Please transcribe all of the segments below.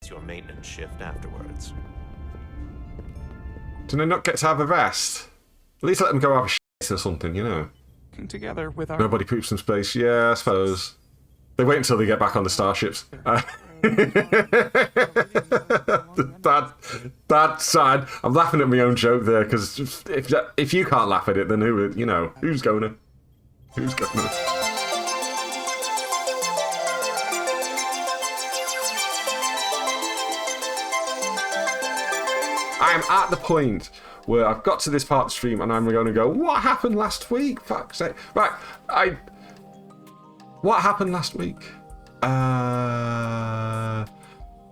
It's your maintenance shift afterwards. Do they not get to have a rest? At least let them go have a shit or something, you know. Together with our... Nobody poops in space. Yeah, I suppose. They wait until they get back on the starships. That's sad. I'm laughing at my own joke there, because if you can't laugh at it, then who, you know, who's gonna? Who's gonna? I'm at the point where I've got to this part of the stream and I'm going to go, what happened last week? Fuck's sake. Right, what happened last week?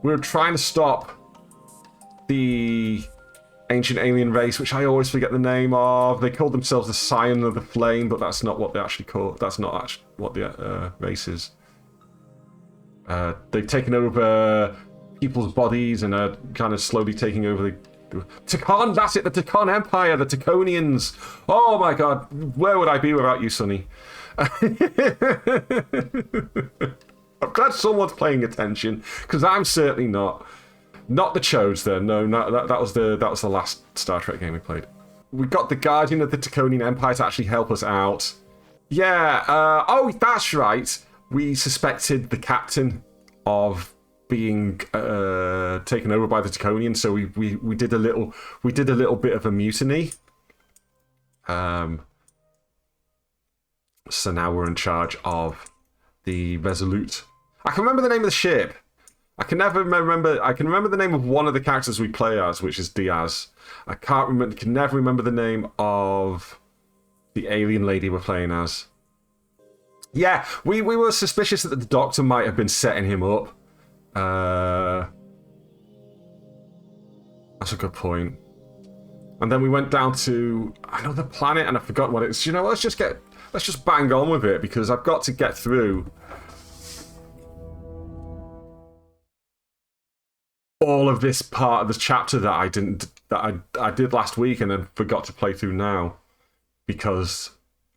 We were trying to stop the ancient alien race, which I always forget the name of. They called themselves the Scion of the Flame, but that's not what they actually call. That's not actually what the race is. They've taken over people's bodies and are kind of slowly taking over the Takon. That's it, the Takon Empire, the Takonians. Oh my God, where would I be without you, Sonny? I'm glad someone's paying attention, because I'm certainly not. Not the Chodes, then. No, that was the last Star Trek game we played. We got the Guardian of the Takonian Empire to actually help us out. Yeah. Oh, that's right. We suspected the captain of being taken over by the Takonians, so we did a little bit of a mutiny. So now we're in charge of the Resolute. I can remember the name of the ship. I can remember the name of one of the characters we play as, which is Diaz. I can never remember the name of the alien lady we're playing as. Yeah, we were suspicious that the Doctor might have been setting him up. That's a good point. And then we went down to another planet, and I forgot what it is. You know, let's just bang on with it, because I've got to get through all of this part of the chapter that I did last week and then forgot to play through now because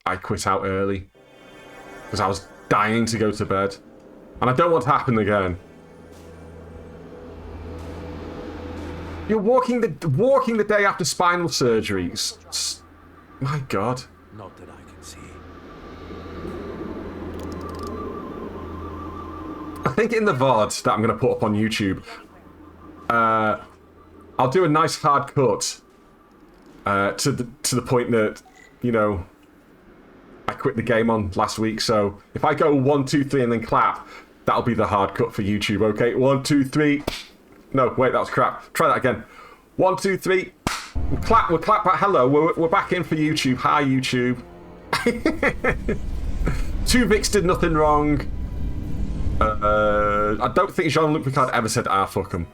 I quit out early because I was dying to go to bed, and I don't want it to happen again. You're walking the day after spinal surgery. My God. Not that I can see. I think in the VOD that I'm going to put up on YouTube, I'll do a nice hard cut to the point that, you know, I quit the game on last week. So if I go 1, 2, 3 and then clap, that'll be the hard cut for YouTube. Okay, 1, 2, 3. No, wait, that was crap. Try that again. 1, 2, 3. We'll clap back. Hello, we're back in for YouTube. Hi, YouTube. Two Vics did nothing wrong. I don't think Jean-Luc Picard ever said, fuck 'em.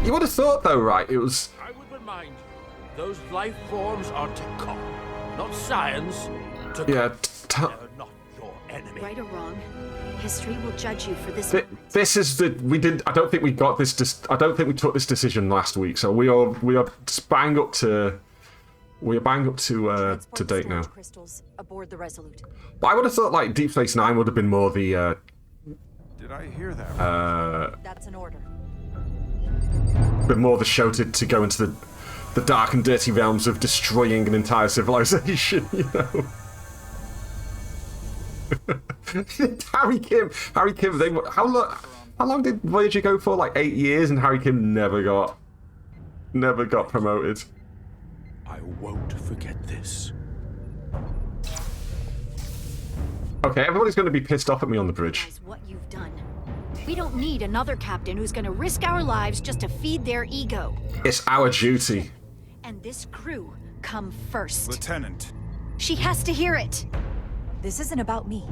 You would have thought, though, right? It was... I would remind you, those life forms are Takon, not science. Takon. Yeah, They're not your enemy. Right or wrong, history will judge you for this. This is the... We did... I don't think we got this... I don't think we took this decision last week, so we are bang up to... We're bang up to date now. Crystals aboard the Resolute. But I would have thought, like, Deep Space Nine would have been more the... Did I hear that? That's an order. Been more the show to go into the dark and dirty realms of destroying an entire civilization, you know. Harry Kim, they were, how long did Voyager go for? Like 8 years, and Harry Kim never got promoted. I won't forget this. Okay, everybody's going to be pissed off at me on the bridge. What you've done. We don't need another captain who's going to risk our lives just to feed their ego. It's our duty. And this crew come first. Lieutenant. She has to hear it. This isn't about me.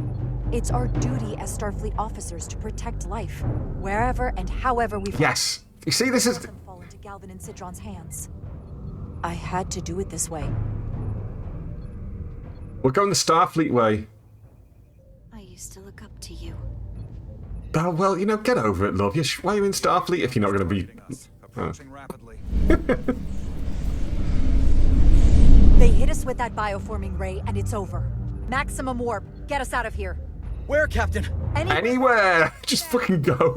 It's our duty as Starfleet officers to protect life, wherever and however we. Yes. You see, this is. Fall into Galvin and Sidron's hands. I had to do it this way. We're going the Starfleet way. I used to look up to you. Oh, well, you know, get over it, love. Why are you in Starfleet if you're not going to be... Approaching rapidly. They hit us with that bioforming ray, and it's over. Maximum warp. Get us out of here. Where, Captain? Anywhere. Just fucking go.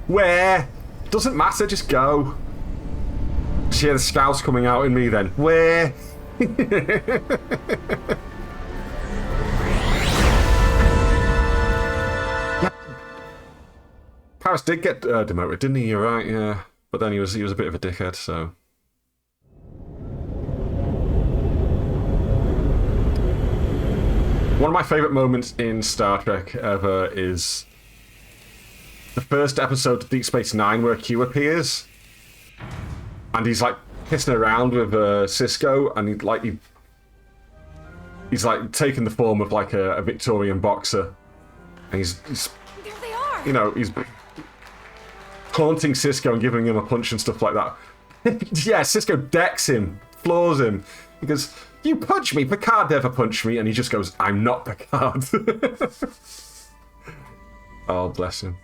Where? Doesn't matter, just go. See the scouts coming out in me then. Where? Yep. Paris did get demoted, didn't he? You're right, yeah. But then he was a bit of a dickhead, so. One of my favourite moments in Star Trek ever is the first episode of Deep Space Nine where Q appears, and he's like pissing around with Cisco, and he's like taking the form of like a Victorian boxer, and he's There they are. you know, he's taunting Cisco and giving him a punch and stuff like that. Yeah, Cisco decks him, floors him. He goes, "You punch me, Picard never punched me," and he just goes, "I'm not Picard." Oh, bless him.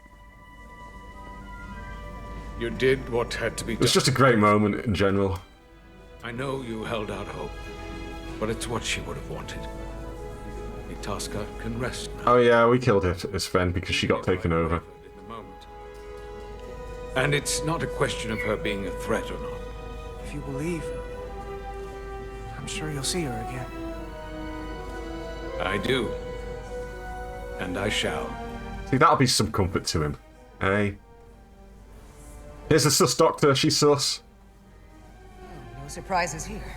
You did what had to be done. It's just a great moment in general. I know you held out hope, but it's what she would have wanted. Itasca can rest now. Oh yeah, we killed his friend because she got taken over. In the moment. And it's not a question of her being a threat or not. If you believe, I'm sure you'll see her again. I do. And I shall. See, that'll be some comfort to him. Hey. Here's the sus doctor, she's sus. No surprises here.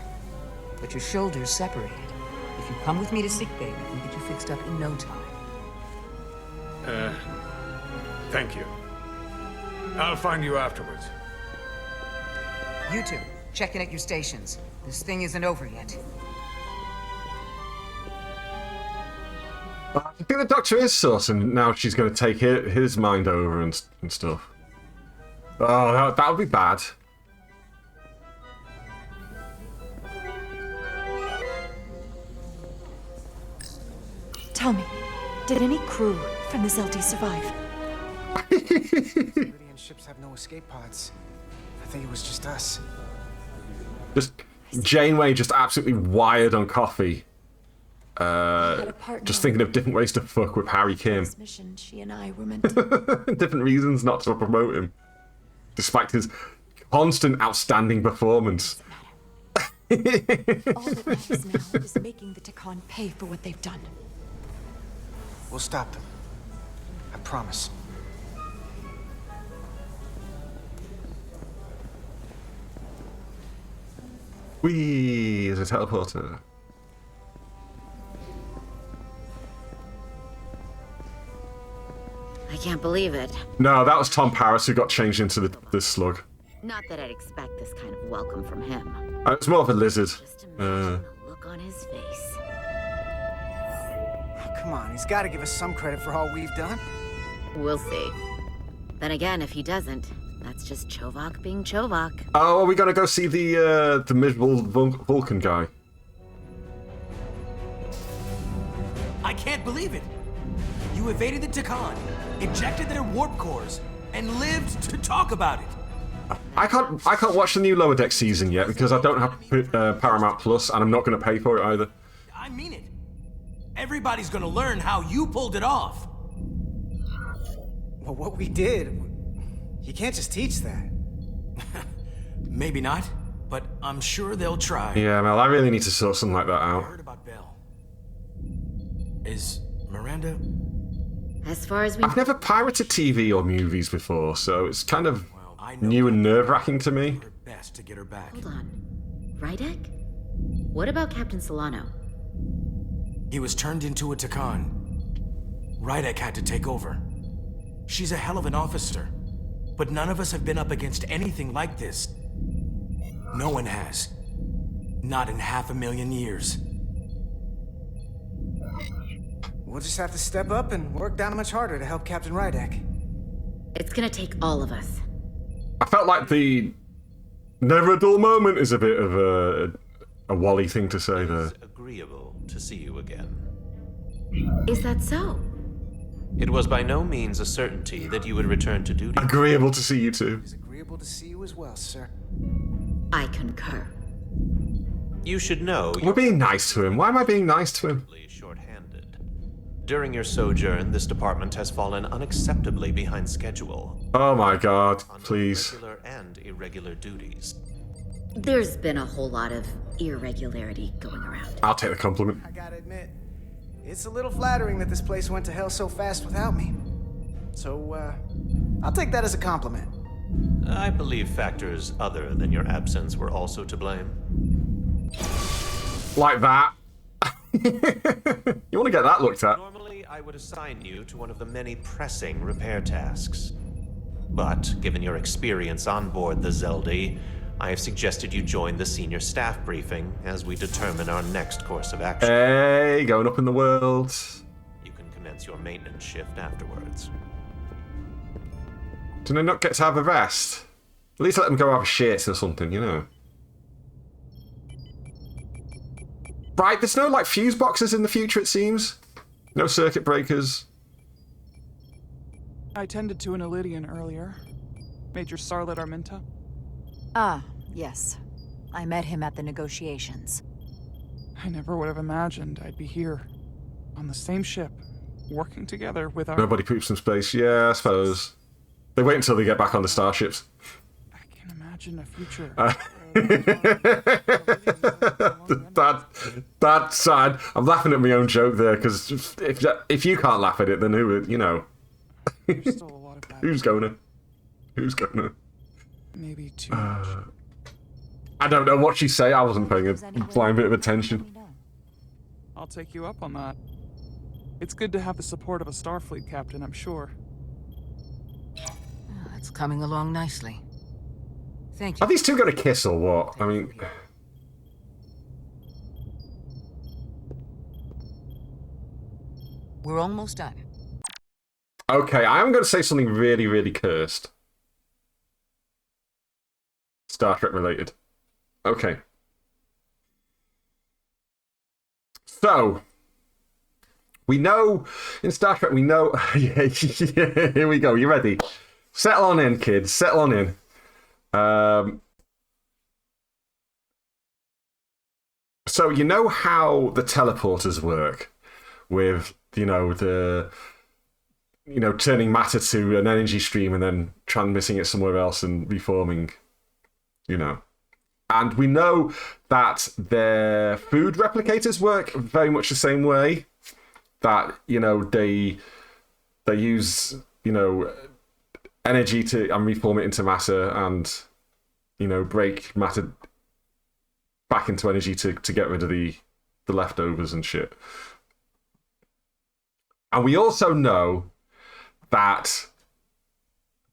But your shoulders separated. If you come with me to sickbay, we can get you fixed up in no time. Thank you. I'll find you afterwards. You two, check in at your stations. This thing isn't over yet. I think the doctor is sus, and now she's going to take his mind over and stuff. Oh, that would be bad. Tell me, did any crew from the Zelti survive? Meridian ships have no escape pods. I think it was just us. Just Janeway just absolutely wired on coffee. Had a partner. Just thinking of different ways to fuck with Harry Kim. This mission, she and I were meant to. Different reasons not to promote him. Despite his constant outstanding performance. All that matters now is making the Takan pay for what they've done. We'll stop them. I promise. Whee! Is a teleporter. I can't believe it. No, that was Tom Paris who got changed into the slug. Not that I'd expect this kind of welcome from him. It's more of a lizard. Just imagine the look on his face. Oh, come on, he's got to give us some credit for all we've done. We'll see. Then again, if he doesn't, that's just Chovak being Chovak. Oh, are we gonna go see the miserable Vulcan guy? I can't believe it. You evaded the Takan, ejected their warp cores, and lived to talk about it. I can't watch the new Lower Deck season yet because I don't have Paramount Plus, and I'm not going to pay for it either. I mean it. Everybody's gonna learn how you pulled it off. Well, what we did, you can't just teach that. Maybe not, but I'm sure they'll try. Yeah, Mel, I really need to sort something like that I out. heard about Belle. Is Miranda? As far as we I've never pirated TV or movies before, so it's kind of Well, I know new and nerve-wracking to me. her best to get her back. Hold on. Rydek? What about Captain Solano? He was turned into a Takan. Rydek had to take over. She's a hell of an officer, but none of us have been up against anything like this. No one has. Not in 500,000 years. We'll just have to step up and work down much harder to help Captain Rydek. It's gonna take all of us. I felt like the never a dull moment is a bit of a Wally thing to say there. Agreeable to see you again. Is that so? It was by no means a certainty that you would return to duty. Agreeable to see you too. It's agreeable to see you as well, sir. I concur. You should know We're being nice to him. Why am I being nice to him? short-handed. During your sojourn, this department has fallen unacceptably behind schedule. Oh my god, please. Regular and irregular duties. There's been a whole lot of irregularity going around. I'll take the compliment. I gotta admit, it's a little flattering that this place went to hell so fast without me. So, I'll take that as a compliment. I believe factors other than your absence were also to blame. Like that. You want to get that looked at? Normally, I would assign you to one of the many pressing repair tasks. But, given your experience on board the Zeldy, I have suggested you join the senior staff briefing as we determine our next course of action. Hey, going up in the world. You can commence your maintenance shift afterwards. Do they not get to have a rest? At least let them go have a shit or something, you know. Right, there's no, like, fuse boxes in the future, it seems. No circuit breakers. I tended to an Elydian earlier. Major Sarlet Arminta. Ah, yes. I met him at the negotiations. I never would have imagined I'd be here, on the same ship, working together with our... Nobody poops in space. Yeah, I suppose. They wait until they get back on the starships. I can imagine a future... That's sad. I'm laughing at my own joke there, because if you can't laugh at it, then who would, you know? Who's gonna? Who's gonna? Maybe too much. I don't know what she say. I wasn't paying a blind bit of attention. I'll take you up on that. It's good to have the support of a Starfleet captain, I'm sure. It's coming along nicely. Thank you. Are these two going to kiss or what? I mean... We're almost done. Okay, I'm going to say something really, really cursed. Star Trek related. Okay. So, we know, in Star Trek, we know... yeah, here we go, you ready? Settle on in, kids, settle on in. So, you know how the teleporters work? With, you know, turning matter to an energy stream and then transmitting it somewhere else and reforming, you know. And we know that their food replicators work very much the same way. That, you know, they use, you know, energy to and reform it into matter and, you know, break matter back into energy to get rid of the leftovers and shit. And we also know that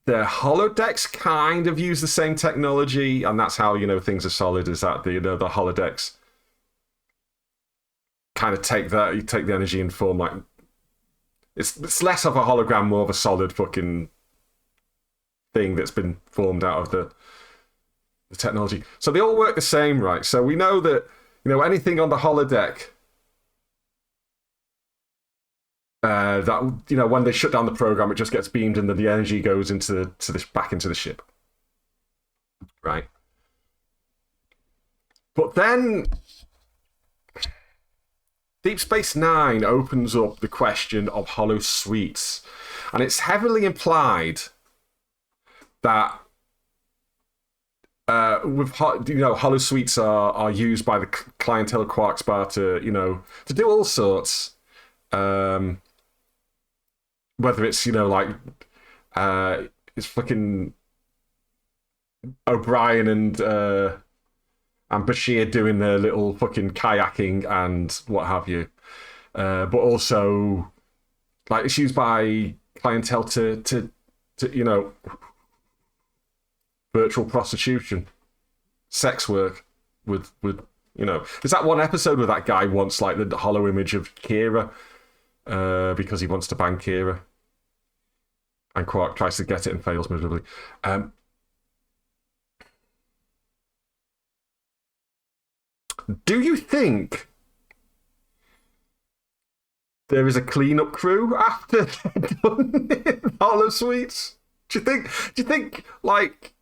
the holodecks kind of use the same technology, and that's how, you know, things are solid, is that the holodecks kind of take the energy and form like... It's less of a hologram, more of a solid fucking thing that's been formed out of the technology. So they all work the same, right? So we know that, you know, anything on the holodeck... that, you know, when they shut down the program, it just gets beamed and then the energy goes back into the ship. Right. But then Deep Space Nine opens up the question of holo suites. And it's heavily implied that holo suites are used by the clientele of Quark Spar to, you know, to do all sorts. Whether it's, you know, like, it's fucking O'Brien and Bashir doing their little fucking kayaking and what have you. But also, like, it's used by clientele to you know, virtual prostitution, sex work with you know. There's that one episode where that guy wants, like, the hollow image of Kira. Because he wants to bang Kira. And Quark tries to get it and fails miserably. Do you think there is a cleanup crew after they're done in holo suites? Do you think, like,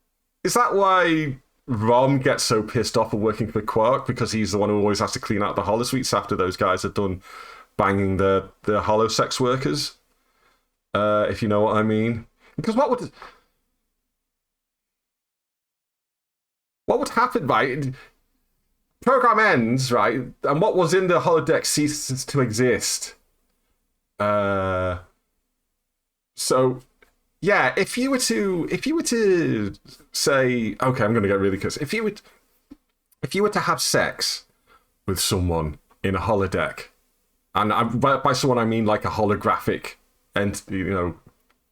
is that why Rom gets so pissed off of working for Quark because he's the one who always has to clean out the holosuites after those guys are done banging the holo sex workers. If you know what I mean. Because what would happen, right? Program ends, right? And what was in the holodeck ceases to exist. So yeah, if you were to say, okay, I'm going to get really close. If you were to have sex with someone in a holodeck, and by someone I mean like a holographic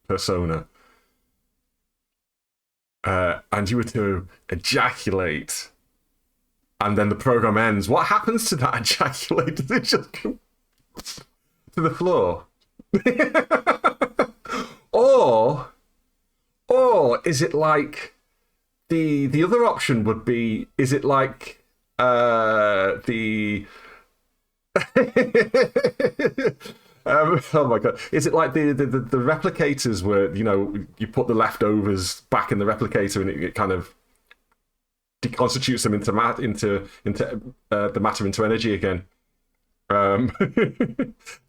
persona, and you were to ejaculate, and then the program ends, what happens to that ejaculate? Does it just go to the floor? Or is it like the other option would be, is it like the oh my god, is it like the replicators where, you know, you put the leftovers back in the replicator and it kind of deconstitutes them into the matter into energy again?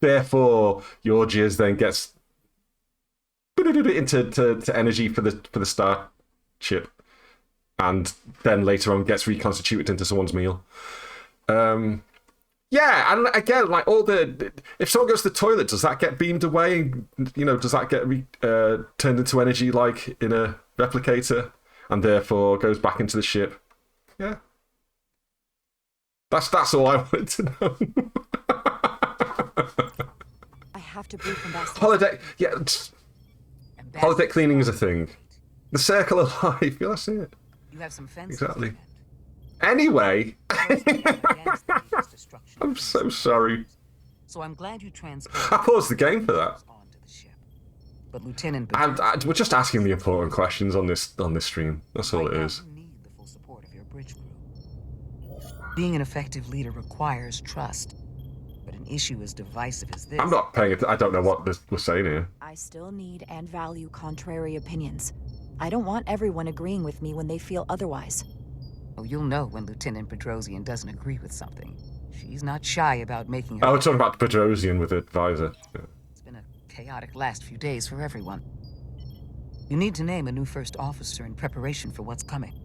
Therefore your jizz then gets into energy for the starship, and then later on gets reconstituted into someone's meal. Yeah, and again, like if someone goes to the toilet, does that get beamed away? You know, does that get turned into energy like in a replicator, and therefore goes back into the ship? Yeah, that's all I wanted to know. I have to brief Ambassador. Holodeck, yeah. Holodeck cleaning is a thing. The circle of life. Yeah, that's it. You have some fences. Exactly. Anyway, I'm so sorry. So I'm glad you transferred. I paused the game for that. But Lieutenant, we're just asking the important questions on this stream. That's all it is. You need the full support of your bridge crew. Being an effective leader requires trust. But an issue as divisive as this. I'm not paying it. I don't know what we're saying here. I still need and value contrary opinions. I don't want everyone agreeing with me when they feel otherwise. Oh, you'll know when Lieutenant Bedrosian doesn't agree with something. She's not shy about making her... Oh, we're talking about Bedrosian with the advisor. Yeah. It's been a chaotic last few days for everyone. You need to name a new first officer in preparation for what's coming.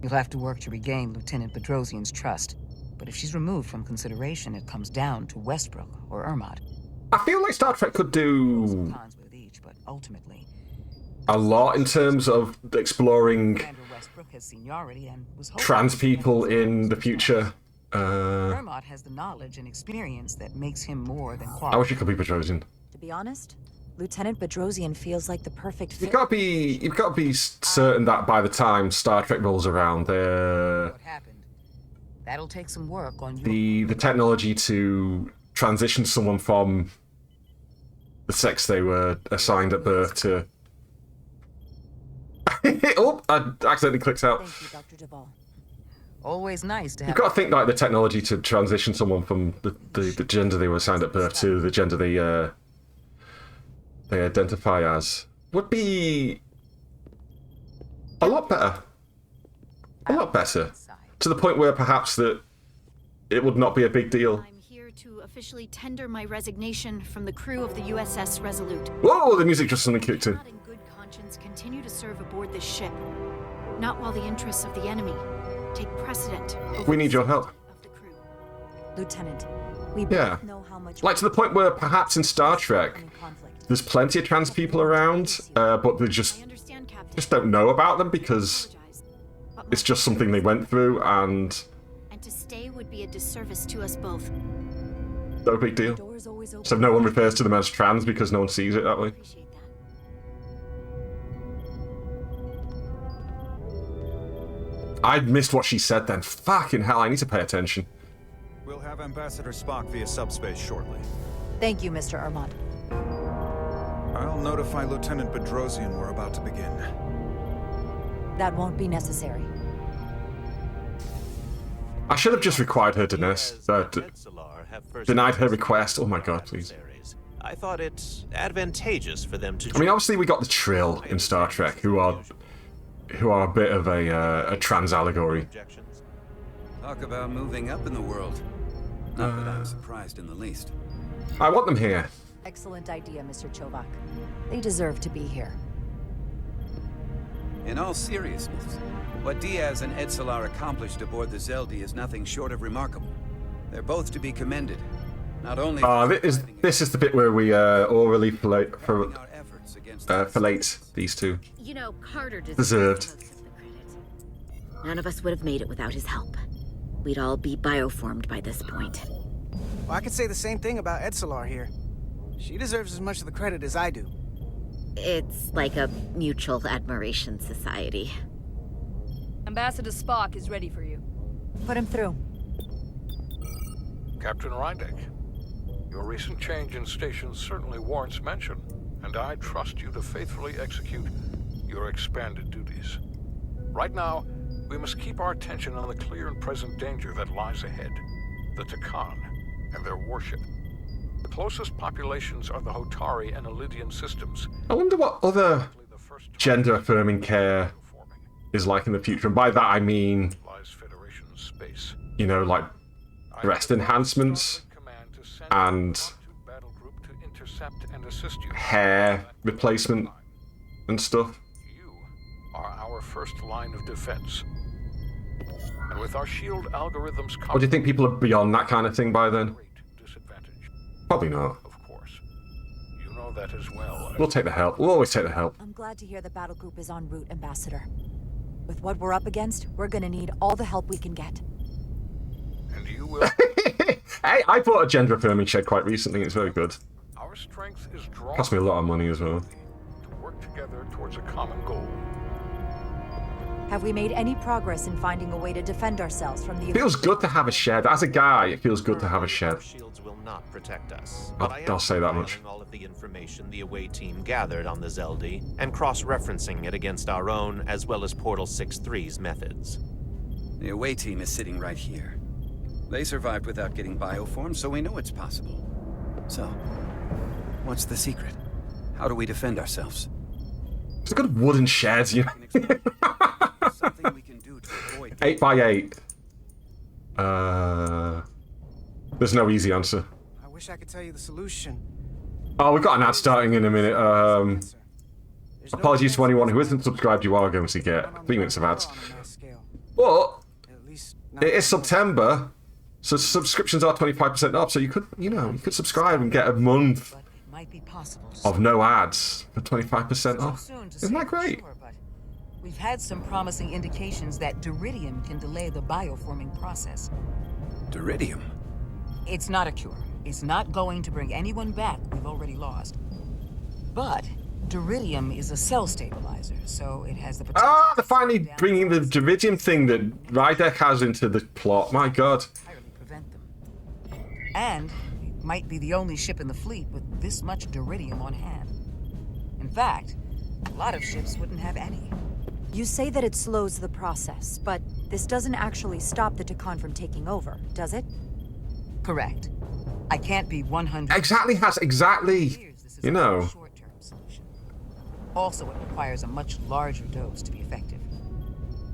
You'll have to work to regain Lieutenant Bedrosian's trust. But if she's removed from consideration, it comes down to Westbrook or Ermot. I feel like Star Trek could do but ultimately, a lot in terms of exploring trans people in the future. Ermot has the knowledge and experience that makes him more than qualified. I wish it could be Bedrosian. To be honest, Lieutenant Bedrosian feels like the perfect fit. You've got to be certain that by the time Star Trek rolls around, What happened? That'll take some work on the technology to transition someone from the sex they were assigned at birth to. Oh, I accidentally clicked out. Thank you, Dr. Duvall. Always nice to have. You've got to think like the technology to transition someone from the gender they were assigned at birth to the gender they identify as would be a lot better. A lot better. To the point where perhaps that it would not be a big deal. I'm here to officially tender my resignation from the crew of the USS Resolute. Whoa, the music just suddenly kicked in. Not in good conscience continue to serve aboard this ship. Not while the interests of the enemy take precedent over We need your help. of the crew. Lieutenant, we Yeah. both know how much... Like to the point where perhaps in Star Trek, there's plenty of trans people around, but they just don't know about them because it's just something they went through and to stay would be a disservice to us both. no big deal. So no one refers to them as trans because no one sees it that way. I missed what she said then. Fucking hell, I need to pay attention. We'll have Ambassador Spock via subspace shortly. Thank you, Mr. Ermot. I'll notify Lieutenant Bedrosian we're about to begin. That won't be necessary. I should have just required her denied her request. Oh my god, please. I thought it advantageous for them to... I mean, obviously we got the Trill in Star Trek, who are who are a bit of a trans allegory. Talk about moving up in the world. Not that I'm surprised in the least. I want them here. Excellent idea, Mr. Chovak. They deserve to be here. In all seriousness, what Diaz and Edsolar accomplished aboard the Zeldi is nothing short of remarkable. They're both to be commended. Not only this is the bit where we orally fillet these two. You know, Carter Deserved. most of the credit. None of us would have made it without his help. We'd all be bioformed by this point. Well, I could say the same thing about Edsolar here. She deserves as much of the credit as I do. It's like a mutual admiration society. Ambassador Spock is ready for you. Put him through. Captain Rydek, your recent change in station certainly warrants mention, and I trust you to faithfully execute your expanded duties. Right now, we must keep our attention on the clear and present danger that lies ahead, the Takan and their warship. The closest populations are the Hotari and Elydian systems. I wonder what other gender-affirming care is like in the future, and by that I mean, you know, like breast enhancements and hair replacement and stuff. You are our first line of defense. And with our shield algorithms, Or do you think people are beyond that kind of thing by then? Probably not. Of course. You know that as well. We'll take the help. We'll always take the help. I'm glad to hear the battle group is en route, Ambassador. With what we're up against, we're gonna need all the help we can get. And you will. Hey, I bought a gender affirming shed quite recently. It's very good. Our strength is drawn. Cost me a lot of money as well. To work together towards a common goal. Have we made any progress in finding a way to defend ourselves from the... It feels good to have a shed. As a guy, it feels good to have a shed. Shields will not protect us. I'll say that much. All of the information the away team gathered on the Zeldi and cross-referencing it against our own as well as Portal 6-3's methods. The away team is sitting right here. They survived without getting bioformed, so we know it's possible. So, what's the secret? How do we defend ourselves? It's a good wooden shed, you know. 8 by 8. There's no easy answer. I wish I could tell you the solution. Oh, we've got an ad starting in a minute. Apologies to anyone who isn't subscribed. You are going to get 3 minutes of ads. But it is September, so subscriptions are 25% off. So you could subscribe and get a month of no ads for 25% off. Isn't that great? We've had some promising indications that Duridium can delay the bioforming process. Duridium? It's not a cure. It's not going to bring anyone back we've already lost. But Duridium is a cell stabilizer, so it has the potential... Ah, they're finally bringing the Duridium thing that Rydek has into the plot. My God. And it might be the only ship in the fleet with this much Duridium on hand. In fact, a lot of ships wouldn't have any. You say that it slows the process, but this doesn't actually stop the Takan from taking over, does it? Correct. I can't be 100... Exactly, you know. Also, it requires a much larger dose to be effective.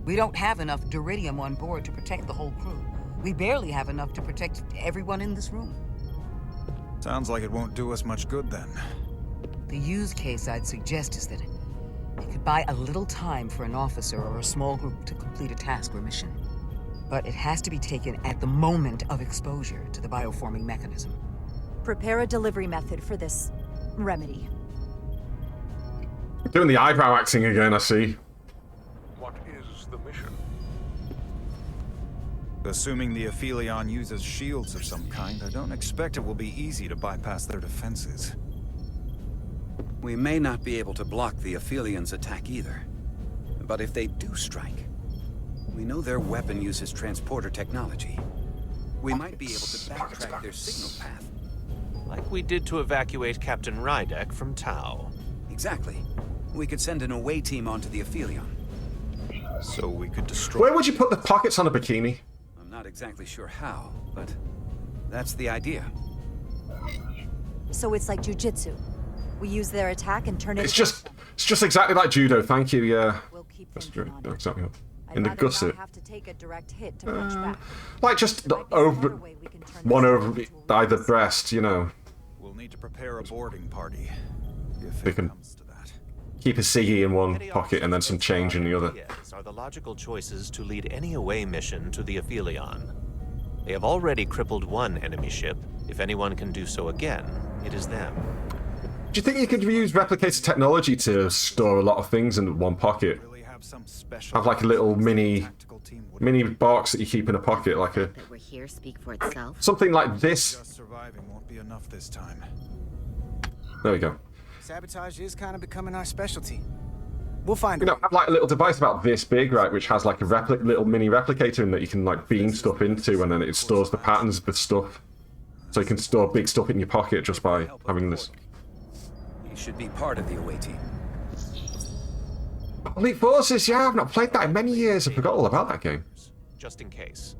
We don't have enough Duridium on board to protect the whole crew. We barely have enough to protect everyone in this room. Sounds like it won't do us much good then. The use case I'd suggest is that it could buy a little time for an officer or a small group to complete a task or mission. But it has to be taken at the moment of exposure to the bioforming mechanism. Prepare a delivery method for this remedy. Doing the eyebrow acting again, I see. What is the mission? Assuming the Aphelion uses shields of some kind, I don't expect it will be easy to bypass their defenses. We may not be able to block the Aphelions' attack either. But if they do strike, we know their weapon uses transporter technology. We might be able to backtrack their signal path. Like we did to evacuate Captain Rydek from Tau. Exactly. We could send an away team onto the Aphelion. So we could destroy... Where would you put the pockets on a bikini? I'm not exactly sure how, but that's the idea. So it's like jujitsu. We use their attack and turn it... It's just exactly like judo, thank you, yeah. keep That's thinking true. on No, it. exactly. I'd In the rather gusset. not have to take a direct hit to punch back. Like just over one over either breast, you know. We'll need to prepare a boarding party. If They it can comes to that. keep a ciggy in one pocket and then some change in the other. Are the logical choices to lead any away mission to the Aphelion. They have already crippled one enemy ship. If anyone can do so again, it is them. Do you think you could use replicator technology to store a lot of things in one pocket? Have like a little mini box that you keep in a pocket, like a That we're here speak for itself. something like this. Just surviving won't be enough this time. There we go. Sabotage is kind of becoming our specialty. We'll find You know, have like a little device about this big, right, which has like a little mini replicator in that you can like beam stuff into, and then it stores the patterns with stuff. So you can store big stuff in your pocket just by having this. You should be part of the away team. Elite Forces, yeah, I've not played that in many years. I forgot all about that game. Just in case.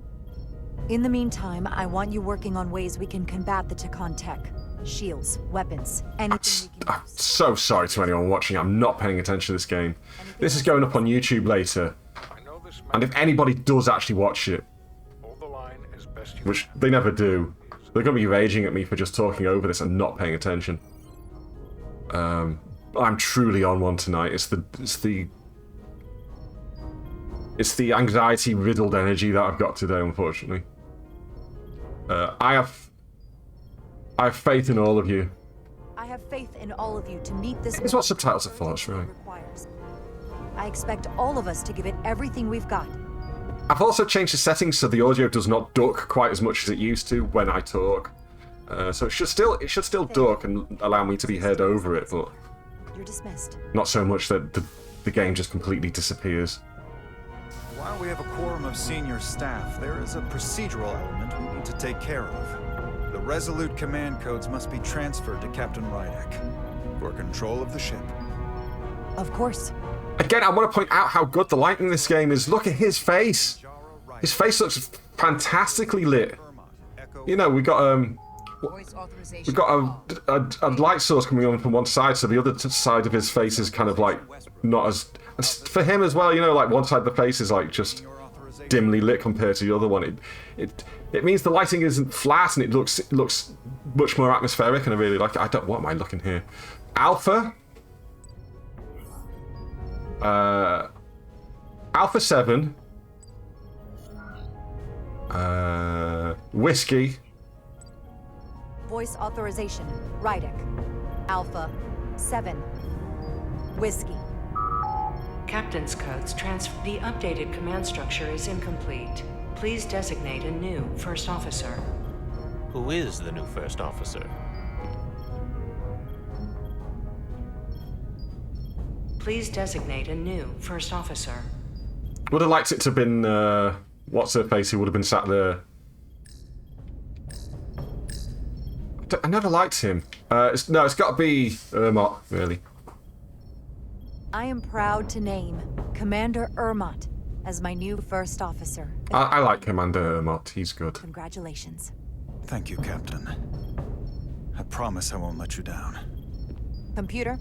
In the meantime, I want you working on ways we can combat the Takan tech. Shields, weapons, anything we can I'm so sorry to anyone watching. I'm not paying attention to this game. This is going up on YouTube later. And if anybody does actually watch it, which they never do, they're going to be raging at me for just talking over this and not paying attention. I'm truly on one tonight. It's the anxiety-riddled energy that I've got today, unfortunately. I have faith in all of you. I have faith in all of you to meet this. Here's what subtitles are for, that's right. Requires. I expect all of us to give it everything we've got. I've also changed the settings so the audio does not duck quite as much as it used to when I talk. So it should still duck and allow me to be heard over it, but You're dismissed. not so much that the game just completely disappears. While we have a quorum of senior staff, there is a procedural element we need to take care of. The Resolute command codes must be transferred to Captain Rydek for control of the ship. Of course. Again, I want to point out how good the lighting in this game is. Look at his face. His face looks fantastically lit. You know, we got a light source coming on from one side, so the other side of his face is kind of like not as. For him as well, you know, like one side of the face is like just dimly lit compared to the other one. It means the lighting isn't flat and it looks much more atmospheric, and I really like it. What am I looking here? Alpha. Alpha 7. Whiskey. Voice authorization. Rydek. Alpha 7. Whiskey. Captain's codes transfer. The updated command structure is incomplete. Please designate a new first officer. Who is the new first officer? Please designate a new first officer. Would have liked it to have been, what's her face who would have been sat there. I never liked him. It's got to be Ermot, really. I am proud to name Commander Ermot as my new first officer. I like Commander Ermot. He's good. Congratulations. Thank you, Captain. I promise I won't let you down. Computer,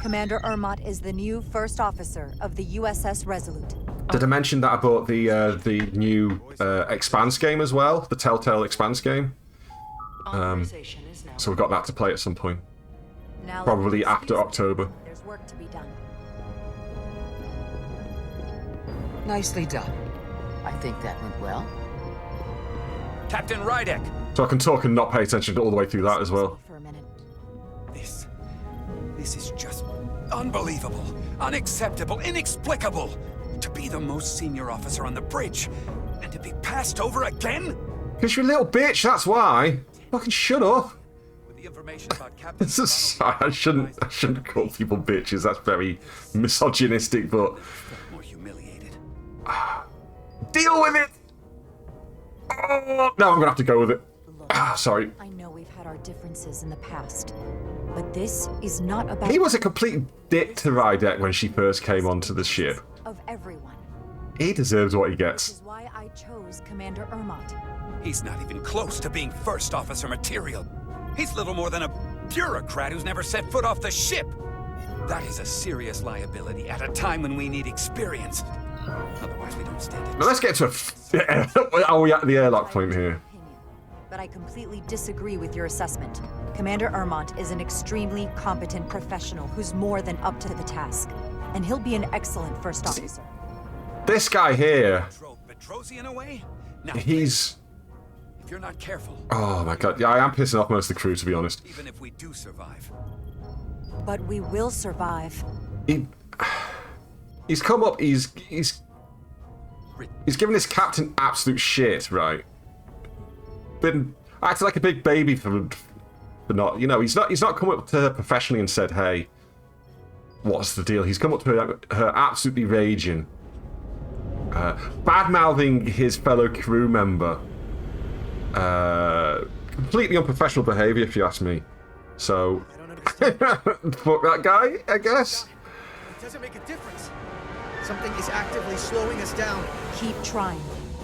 Commander Ermot is the new first officer of the USS Resolute. Did I mention that I bought the new Expanse game as well? The Telltale Expanse game? So we've got that to play at some point. Now Probably after October. There's work to be done. Nicely done. I think that went well. Captain Rydek! So I can talk and not pay attention all the way through that as well. For a minute. This is just unbelievable, unacceptable, inexplicable. To be the most senior officer on the bridge, and to be passed over again? Because you're a little bitch, that's why. Fucking shut up. With the information about Captain I shouldn't call people bitches. That's very misogynistic, but more humiliated. Deal with it. Oh, no, I'm gonna have to go with it. Sorry. I know we've had our differences in the past, but this is not about. He was a complete dick to Rydek when she first came onto the ship. Of everyone. He deserves what he Which gets. is why I chose Commander Ermot. He's not even close to being first officer material. He's little more than a bureaucrat who's never set foot off the ship. That is a serious liability at a time when we need experience. Otherwise, we don't stand it. Now let's get to are we at the airlock point here? But I completely disagree with your assessment. Commander Ermont is an extremely competent professional who's more than up to the task. And he'll be an excellent first officer. This guy here, Petrosian away? Now, he's... if you're not careful. Oh my god, yeah, I am pissing off most of the crew, to be honest. Even if we do survive. But we will survive. He's come up, he's given this captain absolute shit, right? Been acting like a big baby for not, you know, he's not come up to her professionally and said, hey, what's the deal? He's come up to her absolutely raging, bad-mouthing his fellow crew member, completely unprofessional behavior, if you ask me. So, fuck that guy, I guess. It doesn't make a difference. Something is actively slowing us down. Keep trying.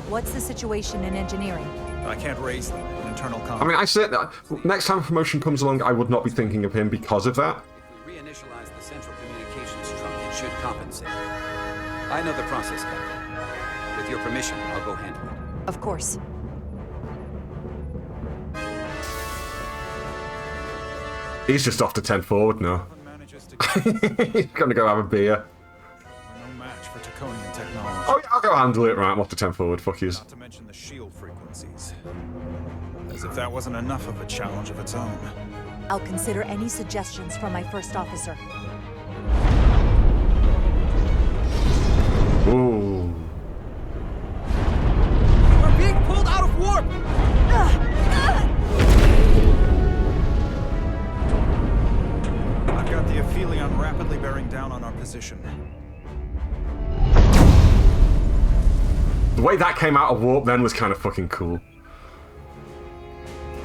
What's the situation in engineering? I can't raise them. Internal comms. I mean, I said that next time promotion comes along, I would not be thinking of him because of that. If we reinitialize the central communications trunk, it should compensate. I know the process, Captain. With your permission, I'll go handle it. Of course. He's just off to 10 forward now. He's gonna go have a beer. No match for Taconian technology. Oh, yeah, I'll go handle it. Right, I'm off to 10 forward. Fuck yous. Not to mention the shield frequencies. As if that wasn't enough of a challenge of its own. I'll consider any suggestions from my first officer. Ooh. We're being pulled out of warp! I've got the Aphelion rapidly bearing down on our position. The way that came out of warp then was kind of fucking cool.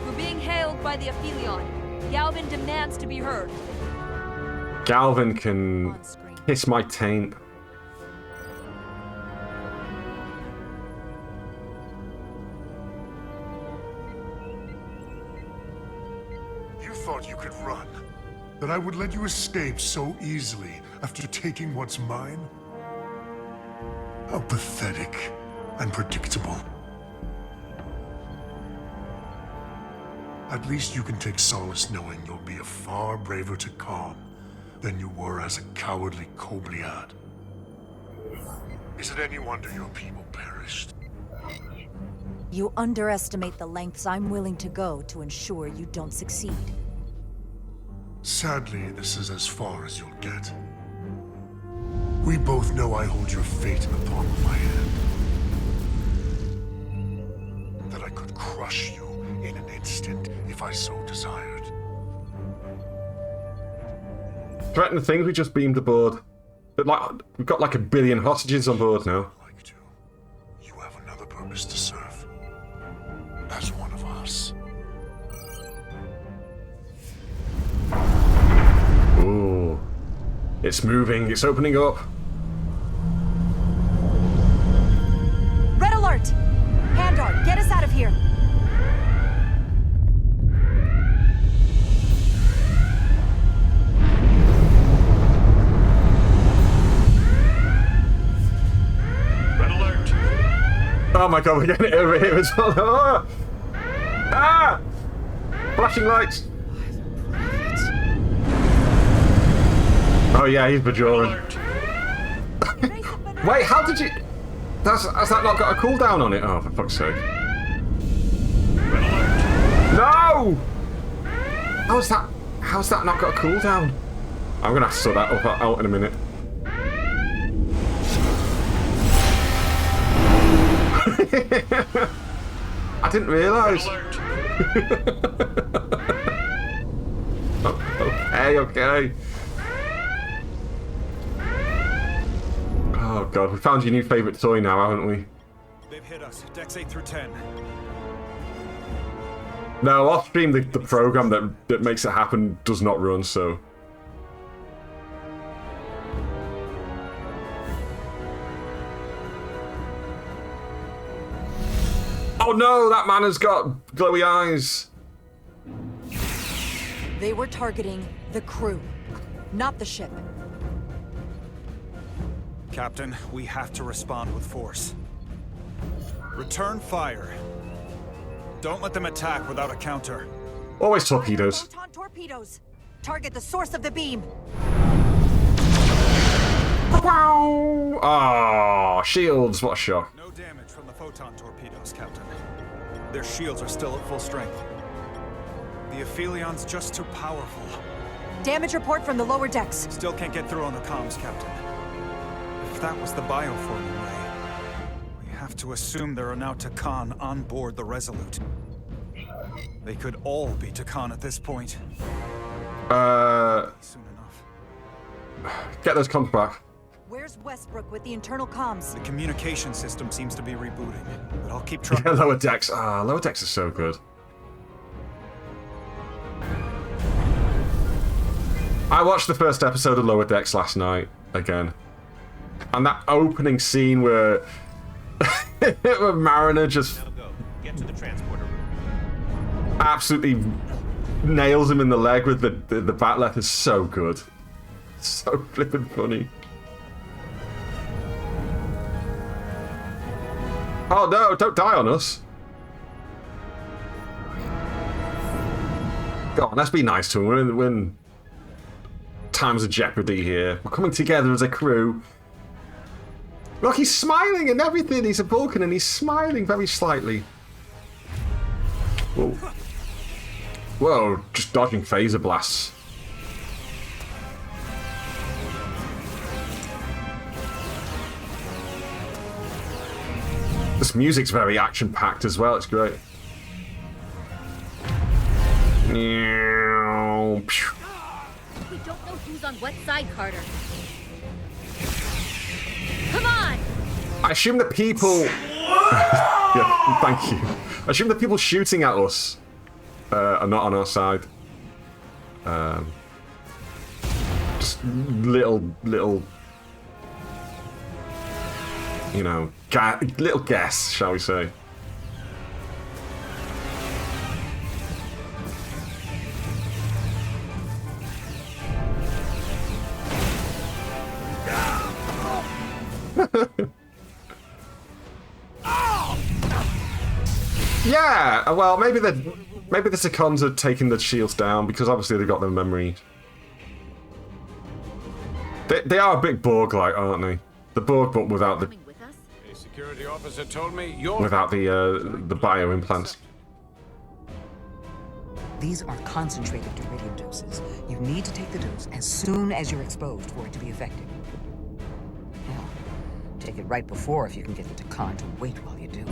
We're being hailed by the Aphelion. Galvin demands to be heard. Galvin can kiss my taint. You thought you could run? That I would let you escape so easily after taking what's mine? How pathetic and predictable. At least you can take solace knowing you'll be a far braver Takan than you were as a cowardly Kobliad. Is it any wonder your people perished? You underestimate the lengths I'm willing to go to ensure you don't succeed. Sadly, this is as far as you'll get. We both know I hold your fate in the palm of my hand. That I could crush you in an instant if I so desired. Threaten the things we just beamed aboard. But like, we've got like 1 billion hostages on board now. You have another purpose to serve. As one of us. Ooh. It's moving, it's opening up. Red alert! Handar, get us out of here! Red alert! Oh my god, we're getting it over here as well. Ah! Ah! Flashing lights! Oh yeah, he's Bajoran. Wait, how did you... Has that not got a cooldown on it? Oh, for fuck's sake. No! How's that not got a cooldown? I'm gonna have to sort that out in a minute. I didn't realise. Okay. Oh god, we found your new favourite toy now, haven't we? They've hit us. Decks 8 through 10. No, off stream the program that makes it happen does not run, so. Oh no, that man has got glowy eyes. They were targeting the crew. not the ship. Captain, we have to respond with force. Return fire. Don't let them attack without a counter. Always torpedoes. Photon torpedoes. Target the source of the beam. Ah, shields, what a shock. No damage from the photon torpedoes, Captain. Their shields are still at full strength. The Aphilion's just too powerful. Damage report from the lower decks. Still can't get through on the comms, Captain. If that was the bioforming ray, we have to assume there are now Takan on board the Resolute. They could all be Takan at this point. Soon enough. Get those comms back. Where's Westbrook with the internal comms? The communication system seems to be rebooting, but I'll keep trying. Lower decks. Ah, lower decks are so good. I watched the first episode of Lower Decks last night again, and that opening scene where where Mariner just Get to the transporter room. absolutely nails him in the leg with the batleth is so good, so flippin' funny. Oh no! Don't die on us. Go on, let's be nice to him. We're in times of jeopardy here. We're coming together as a crew. Look, he's smiling and everything. He's a Vulcan and he's smiling very slightly. Whoa. Whoa, just dodging phaser blasts. This music's very action-packed as well. It's great. We don't know who's on what side, Carter. Come on! I assume the people... yeah, thank you. I assume the people shooting at us are not on our side. Just little... You know, little guess, shall we say. Yeah, well, maybe the Takons are taking the shields down because obviously they've got their memory. They are a bit Borg-like, aren't they? The Borg, but without the A security officer told me you're without the bio implants. These are concentrated iridium doses. You need to take the dose as soon as you're exposed for it to be effective. Now, take it right before if you can get the Takan to wait while you do.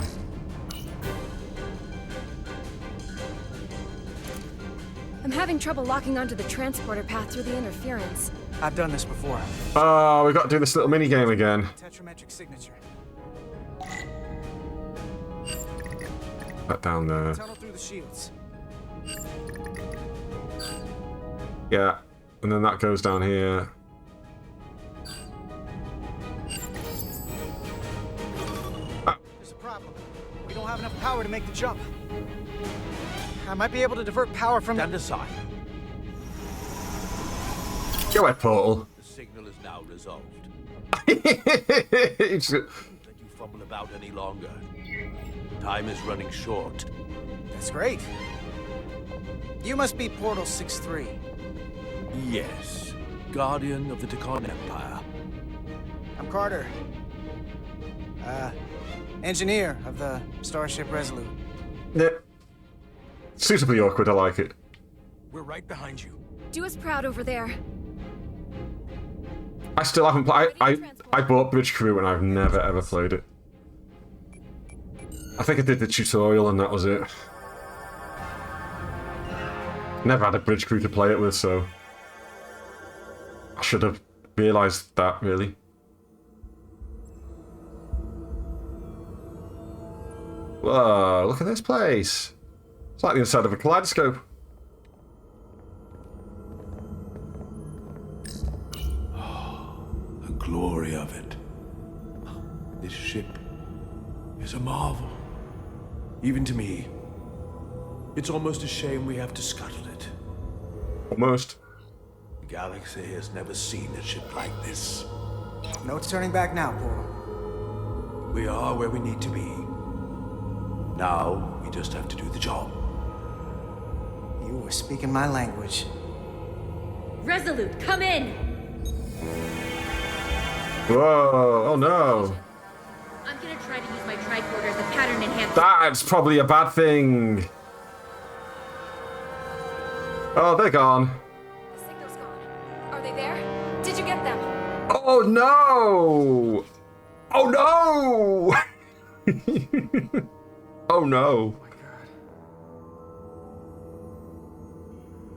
I'm having trouble locking onto the transporter path through the interference. I've done this before. Oh, we've got to do this little mini game again. Tetrametric signature. That down there. Tunnel through the shields. Yeah, and then that goes down here. There's a problem. We don't have enough power to make the jump. I might be able to divert power from... Stand aside. Go ahead, Portal. The signal is now resolved. It's... Don't let you fumble about any longer. Time is running short. That's great. You must be Portal 6-3. Yes. Guardian of the Takan Empire. I'm Carter. Engineer of the Starship Resolute. Yeah. Suitably awkward, I like it. We're right behind you. Do us proud over there. I still haven't played. I bought Bridge Crew and I've never ever played it. I think I did the tutorial and that was it. Never had a Bridge Crew to play it with, so I should have realised that, really. Whoa, look at this place. It's like the inside of a kaleidoscope. The glory of it. This ship is a marvel. Even to me. It's almost a shame we have to scuttle it. Almost. We galaxy has never seen a ship like this. No turning back now, Portal. We are where we need to be. Now, we just have to do the job. You were speaking my language. Resolute, come in! Whoa, oh no. I'm gonna try to use my tricorder as a pattern enhancer. That's probably a bad thing. Oh, they're gone. The signal's gone. Are they there? Did you get them? Oh no! Oh no! Oh no.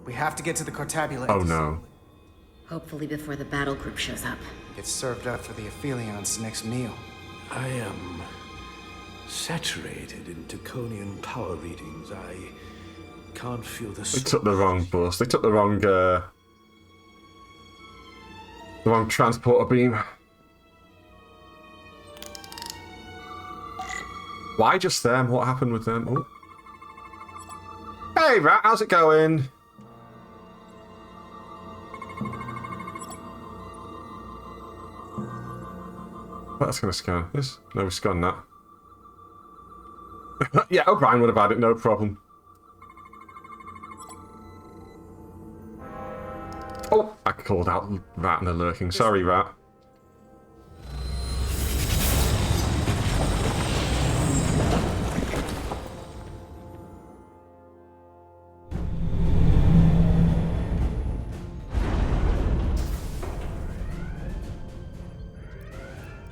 We have to get to the Cartabulate. Oh no. Hopefully before the battle group shows up. Get served up for the Aphelions' next meal. I am saturated in Taconian power readings. I can't feel the... They took the wrong bus. They took the wrong transporter beam. Why just them? What happened with them? Oh. Hey, Rat, how's it going? That's gonna scan this. No, we scanned that. Yeah, O'Brien would have had it, no problem. Oh, I called out Rat and the lurking. Sorry, Rat.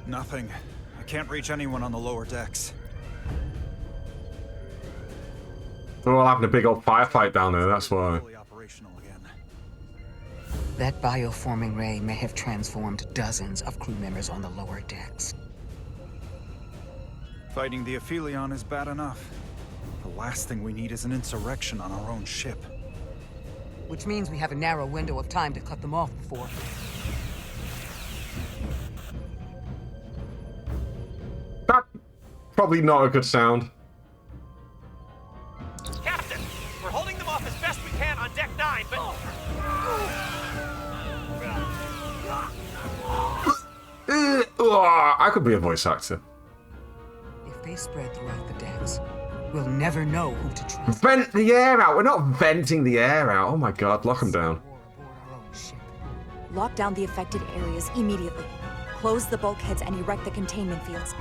Nothing. I can't reach anyone on the lower decks. We're all having a big old firefight down there, that's why. That bioforming ray may have transformed dozens of crew members on the lower decks. Fighting the Aphelion is bad enough. The last thing we need is an insurrection on our own ship. Which means we have a narrow window of time to cut them off before... That's probably not a good sound. Captain, we're holding them off as best we can on deck 9, but... I could be a voice actor. If they spread throughout the decks, we'll never know who to trust. Vent the air out! We're not venting the air out. Oh my god, lock them down. Lock down the affected areas immediately. Close the bulkheads and erect the containment fields.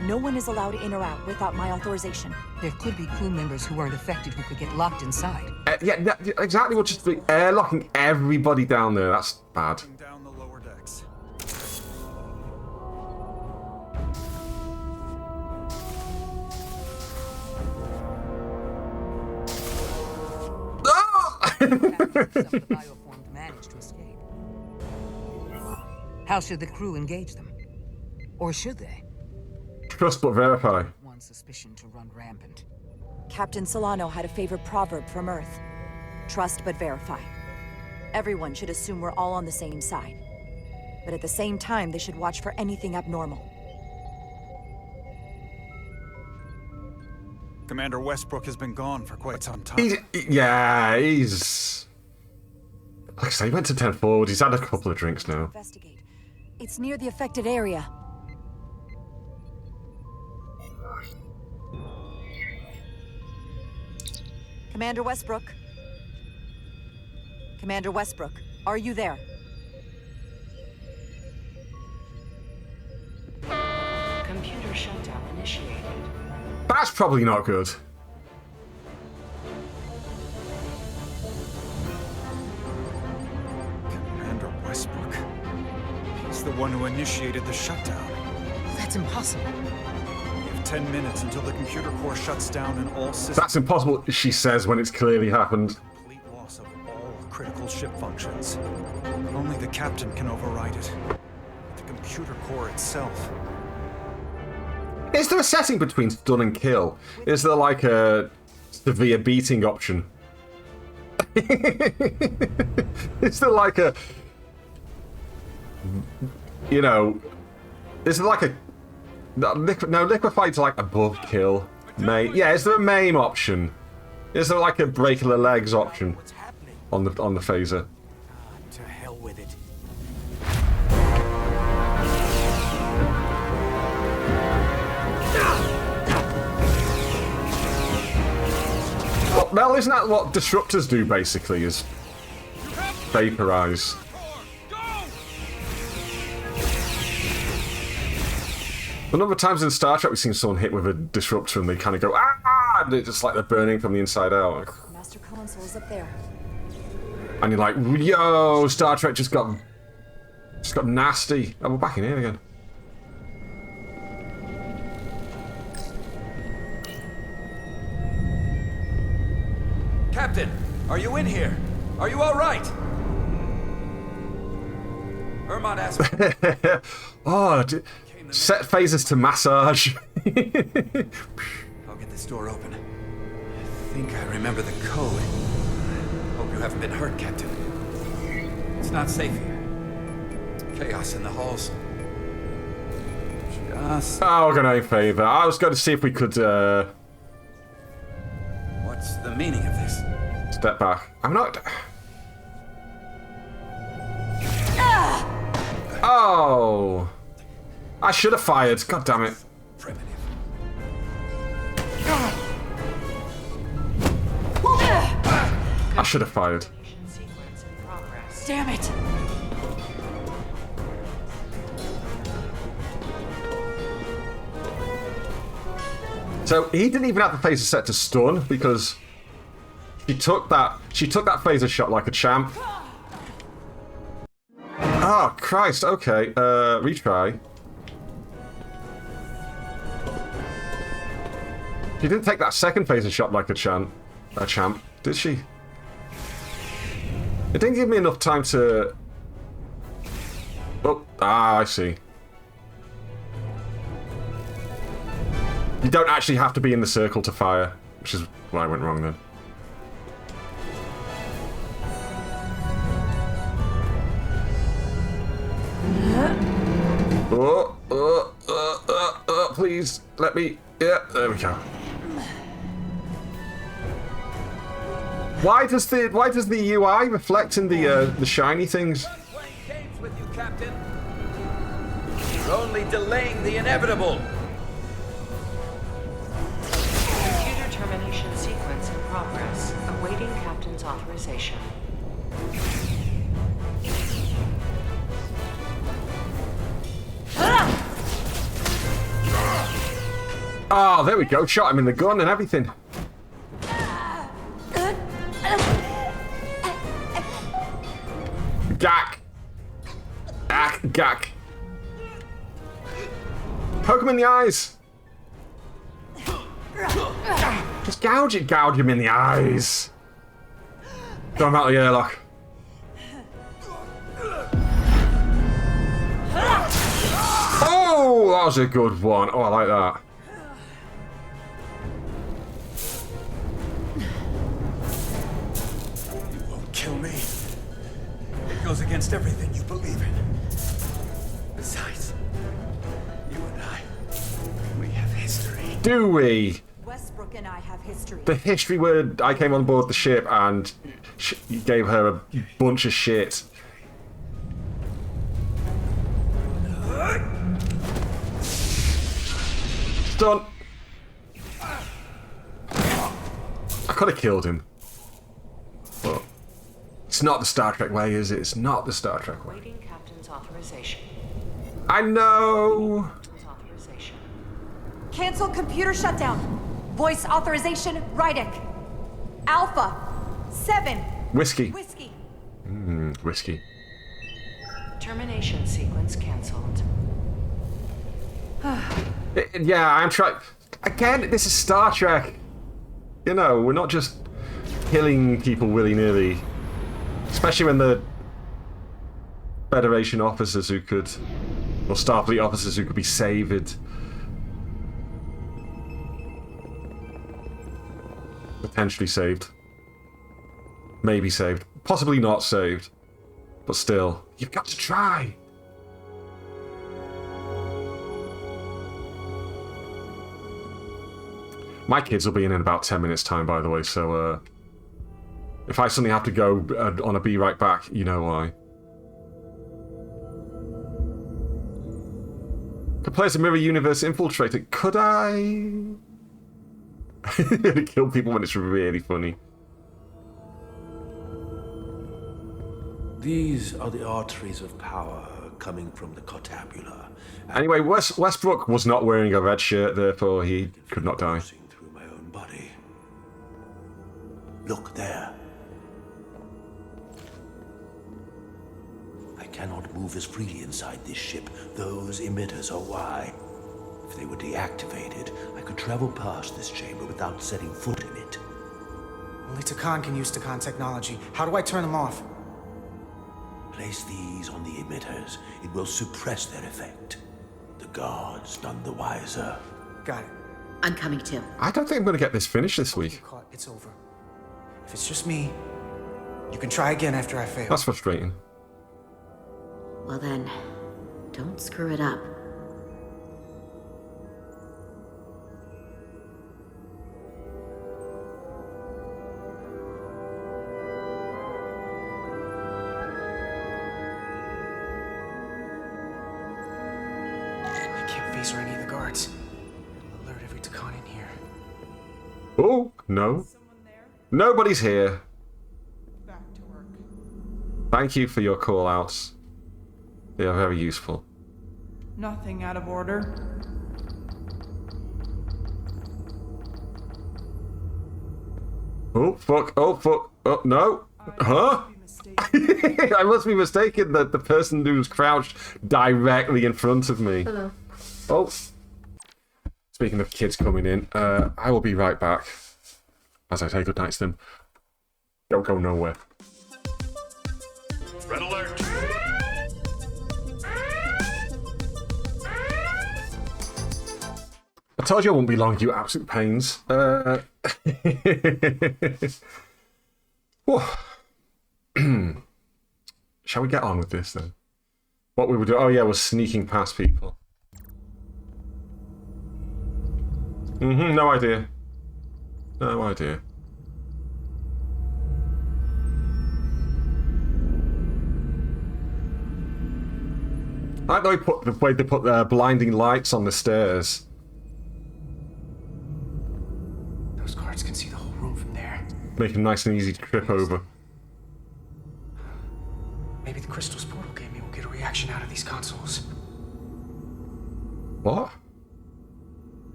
No one is allowed in or out without my authorization. There could be crew members who weren't affected who could get locked inside. Yeah, exactly. We'll just be airlocking everybody down there. That's bad. Down the lower decks. Managed to escape. How should the crew engage them? Or should they? Trust but verify. One suspicion to run rampant. Captain Solano had a favorite proverb from Earth. Trust but verify. Everyone should assume we're all on the same side. But at the same time, they should watch for anything abnormal. Commander Westbrook has been gone for quite some time. He's... Like I say, he went to 10 forward. He's had a couple of drinks now. Investigate. It's near the affected area. Commander Westbrook. Commander Westbrook, are you there? Computer shutdown initiated. That's probably not good. Commander Westbrook. He's the one who initiated the shutdown. That's impossible. We have 10 minutes until the computer core shuts down and all systems... That's impossible, she says when it's clearly happened. Complete loss of all critical ship functions. Only the captain can override it. The computer core itself. Is there a setting between stun and kill? Is there like a severe beating option? Is there like a... You know... Is there like a... No, liquefied's like above kill. Yeah, is there a maim option? Is there like a break of the legs option on the phaser? To hell with it. Well, isn't that what disruptors do, basically, is vaporize? A number of times in Star Trek we've seen someone hit with a disruptor and they kind of go, ah! And it's just like they're burning from the inside out. Master console's up there. And you're like, yo, Star Trek just got nasty. Oh, we're back in here again. Captain, are you in here? Are you all right? Ermont asked. Oh, set phases to massage. I'll get this door open. I think I remember the code. Hope you haven't been hurt, Captain. It's not safe here. Chaos in the halls. Just... Oh, gonna favor. I was going to see if we could, What's the meaning of this? Step back. I'm not... Oh! I should have fired. God damn it. Primitive. I should have fired. Damn it! So he didn't even have the phaser set to stun because she took that phaser shot like a champ. Oh Christ! Okay, retry. She didn't take that second phaser shot like a champ, did she? It didn't give me enough time to... Oh, I see. You don't actually have to be in the circle to fire, which is why I went wrong then. Please, let me... Yeah, there we go. Why does the UI reflect in the shiny things? Playing games with you, Captain. You're only delaying the inevitable. Computer termination sequence in progress. Awaiting Captain's authorization. Oh, there we go. Shot him in the gun and everything. Gack. Gack. Poke him in the eyes. Just gouge him in the eyes. Throw him out the airlock. Oh, that was a good one. Oh, I like that. You won't kill me. It goes against everything you believe in. Besides, you and I, we have history. Do we? Westbrook and I have history. The history where I came on board the ship and you gave her a bunch of shit. Done. I could have killed him. But it's not the Star Trek way, is it? It's not the Star Trek way. Waiting Captain's authorization. I know. Cancel computer shutdown. Voice authorization, Rydick. Alpha 7. Whiskey. Whiskey. Whiskey. Termination sequence cancelled. Yeah, I'm trying. Again, this is Star Trek. You know, we're not just killing people willy-nilly. Especially when the Federation officers who could... or Starfleet officers who could be saved. Potentially saved. Maybe saved. Possibly not saved. But still, you've got to try. My kids will be in about 10 minutes time, by the way, so if I suddenly have to go on a be right back, you know why. Could play as a mirror universe infiltrator. Could I? To kill people when it's really funny. These are the arteries of power coming from the cortabula. Anyway, Westbrook was not wearing a red shirt, therefore he could not die. Through my own body. Look there. I cannot move as freely inside this ship. Those emitters are why. If they were deactivated, I could travel past this chamber without setting foot in it. Only Takan can use Takan technology. How do I turn them off? Place these on the emitters. It will suppress their effect. The guards none the wiser. Got it. I'm coming too. I don't think I'm going to get this finished this week. Caught, it's over. If it's just me, you can try again after I fail. That's frustrating. Well then, don't screw it up. I can't phaser any of the guards. It'll alert every Takan in here. Oh, no. Nobody's here. Back to work. Thank you for your call-outs. They are very useful. Nothing out of order. Oh, fuck. Oh, fuck. Oh, no. Huh? I must be mistaken that the person who's crouched directly in front of me. Hello. Oh. Speaking of kids coming in, I will be right back. As I say goodnight to them. Don't go nowhere. Red alert! I told you I wouldn't be long, you absolute pains. Shall we get on with this then? What we would do? Oh yeah, we're sneaking past people. No idea. No idea. I like the way they put blinding lights on the stairs. Those guards can see the whole room from there. Make it nice and easy to trip over. Maybe the crystal's portal game will get a reaction out of these consoles. What?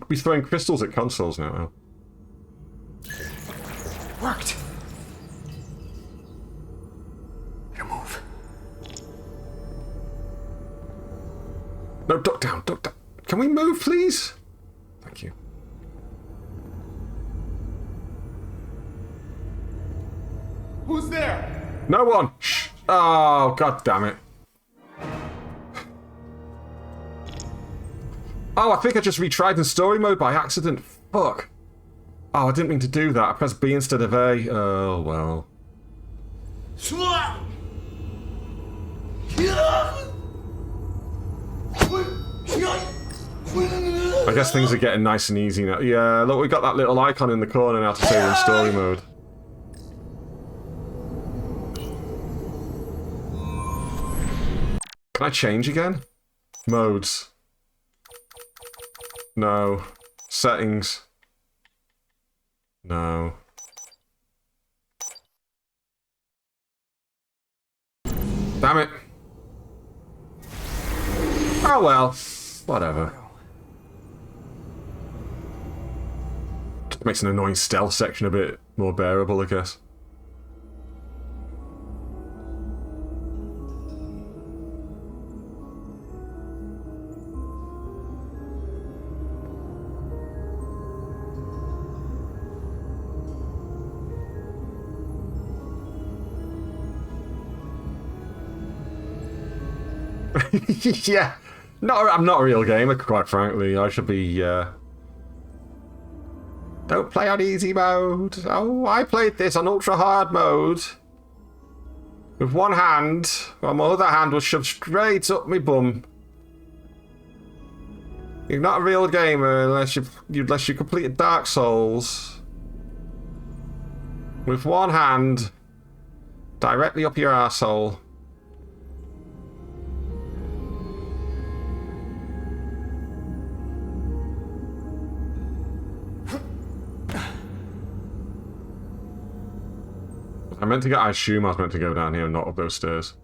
We're throwing crystals at consoles now. Worked. Better move. No, duck down, duck down. Can we move, please? Thank you. Who's there? No one! Shh! Oh, god damn it. Oh, I think I just retried in story mode by accident. Fuck. Oh, I didn't mean to do that. I pressed B instead of A. Oh, well. I guess things are getting nice and easy now. Yeah, look, we got that little icon in the corner now to say we're in story mode. Can I change again? Modes. No. Settings. No. Damn it. Oh well. Whatever. Just makes an annoying stealth section a bit more bearable, I guess. Yeah, I'm not a real gamer, quite frankly. I should be, Don't play on easy mode. Oh, I played this on ultra hard mode. With one hand, while my other hand was shoved straight up my bum. You're not a real gamer unless you completed Dark Souls. With one hand, directly up your arsehole. I assume I was meant to go down here and not up those stairs.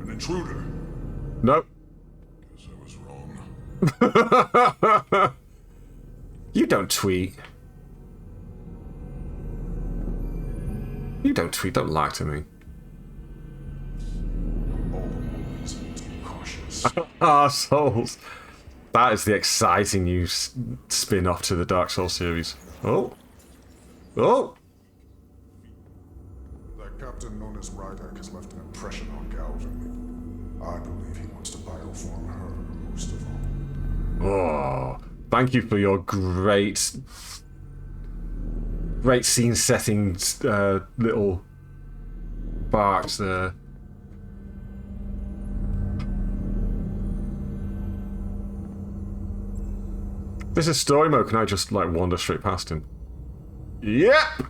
An intruder. Nope. Guess I was wrong. You don't tweet. You don't tweet. Don't lie to me. Always need to be cautious. Ah, Souls. That is the exciting new spin-off to the Dark Souls series. Oh. Oh. That captain known as Rydak has left an impression on Galvin. I believe he wants to bioform her most of all. Oh. Thank you for your great scene-setting little barks there. This is story mode. Can I just, like, wander straight past him? Yep!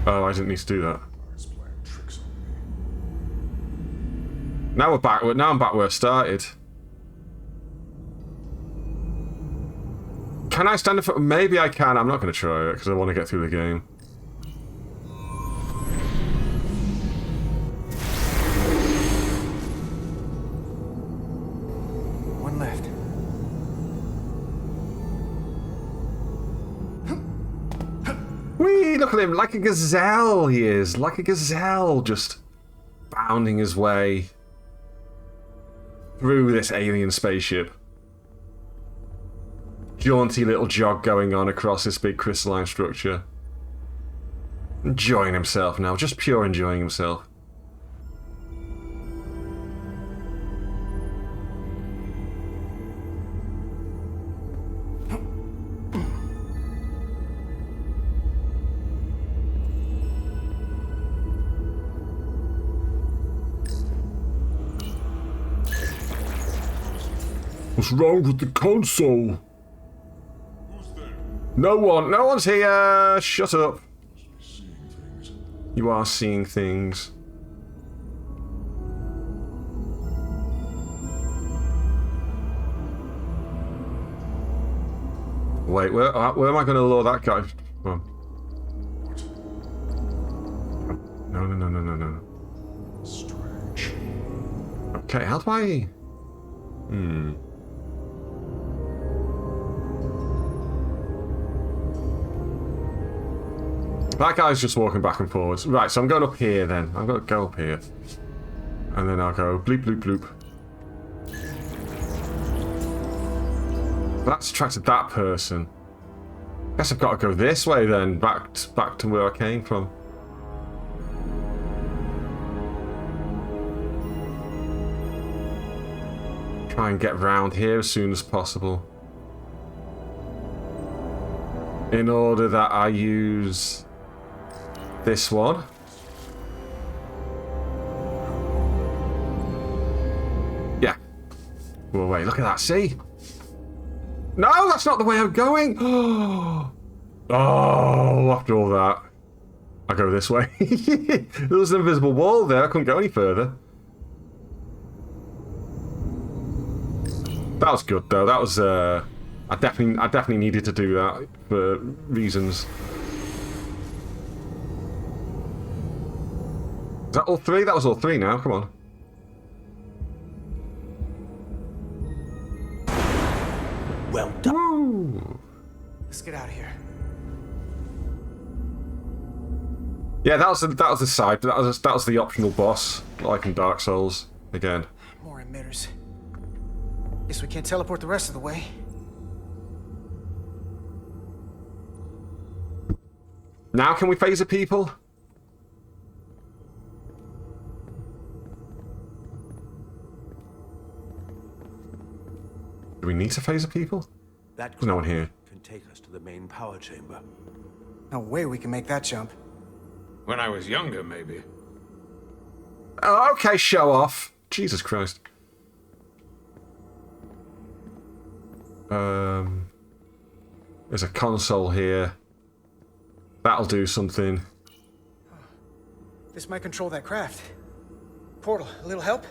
Oh, I didn't need to do that. Now we're back. Now I'm back where I started. Can I stand in front? Maybe I can. I'm not going to try it because I want to get through the game. One left. Whee! Look at him, like a gazelle he is. Like a gazelle, just bounding his way through this alien spaceship. Jaunty little jog going on across this big crystalline structure. Enjoying himself now, just pure enjoying himself. What's wrong with the console? No one's here. Shut up. You are seeing things. Wait, where am I going to lure that guy from? No. Strange. Okay, how do I... That guy's just walking back and forwards. Right, so I'm going up here then. I'm going to go up here. And then I'll go bloop, bloop, bloop. That's attracted that person. Guess I've got to go this way then, back to where I came from. Try and get round here as soon as possible. In order that I use this one. Yeah. Well, wait, look at that, see? No, that's not the way I'm going! Oh, after all that. I go this way. There was an invisible wall there, I couldn't go any further. That was good though, that was I definitely needed to do that for reasons. Is that all three? That was all three now, come on. Well done. Woo. Let's get out of here. Yeah, that was the side. That was the optional boss, like in Dark Souls again. More emitters. Guess we can't teleport the rest of the way. Now can we phaser people? Do we need to phaser people? That There's no one here. can take us to the main power chamber. No way we can make that jump. When I was younger, maybe. Oh, okay, show off. Jesus Christ. There's a console here. That'll do something. This might control that craft. Portal, a little help?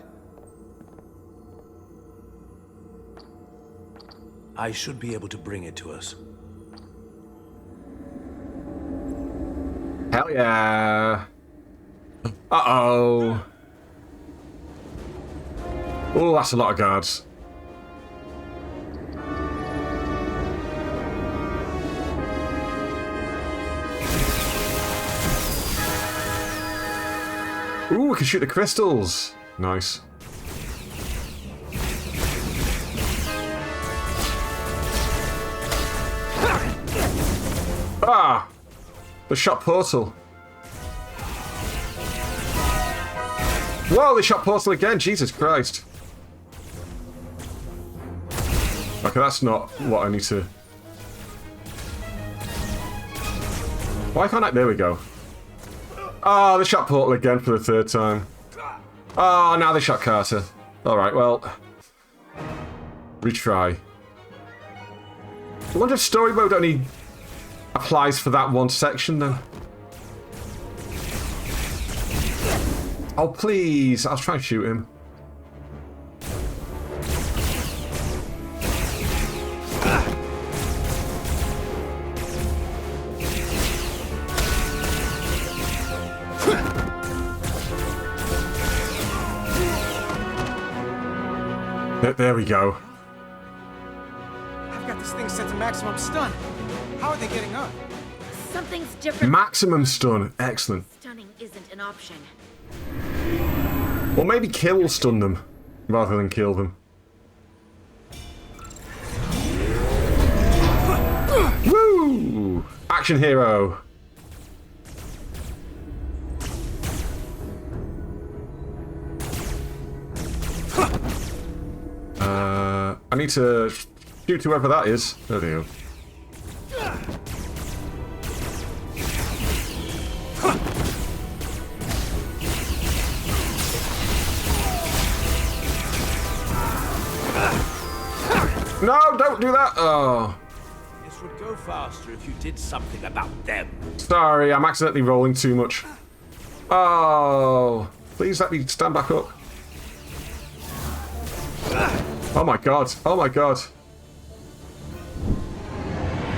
I should be able to bring it to us. Hell yeah. Uh-oh. Oh, that's a lot of guards. Ooh, we can shoot the crystals. Nice. Ah! The shot portal. Whoa, they shot portal again. Jesus Christ. Okay, that's not what I need to... Why can't I... There we go. Oh, they shot portal again for the third time. Oh, now they shot Carter. Alright, well... Retry. I wonder if story mode only applies for that one section then. Oh, please. I was trying to shoot him. There we go. I've got this thing set to maximum stun. How are they getting up? Something's different. Maximum stun. Excellent. Stunning isn't an option. Or maybe kill will stun them, rather than kill them. Woo! Action hero. I need to shoot whoever that is. There they go. No, don't do that! Oh. This would go faster if you did something about them. Sorry, I'm accidentally rolling too much. Oh. Please let me stand back up. Oh my god. Oh my god.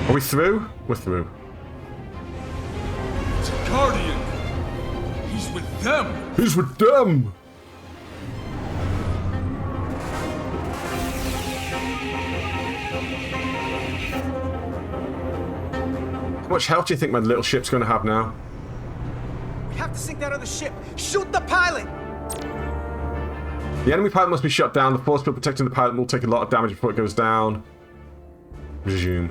Are we through? We're through. It's a Guardian. He's with them. He's with them. How much health do you think my little ship's going to have now? We have to sink that other ship. Shoot the pilot! The enemy pilot must be shut down. The force field protecting the pilot will take a lot of damage before it goes down. Resume.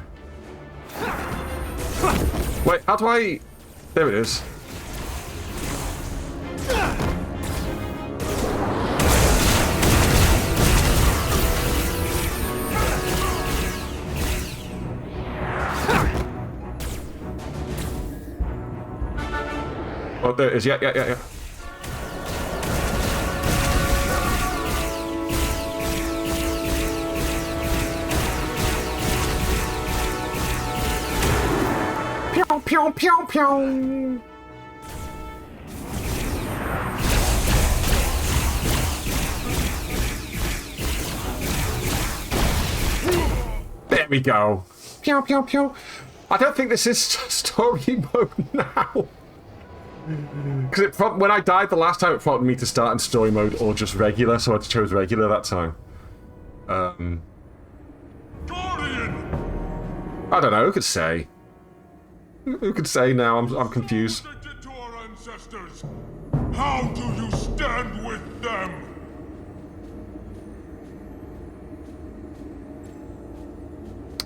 Wait, how do I... There it is. Oh, there it is. Yeah. Pew, pew, pew. There we go. Pew, pew, pew. I don't think this is story mode now. Because when I died the last time, it prompted me to start in story mode or just regular, so I chose regular that time. Guardian! I don't know. Who could say? Who could say now? I'm confused. To our ancestors. How do you stand with them?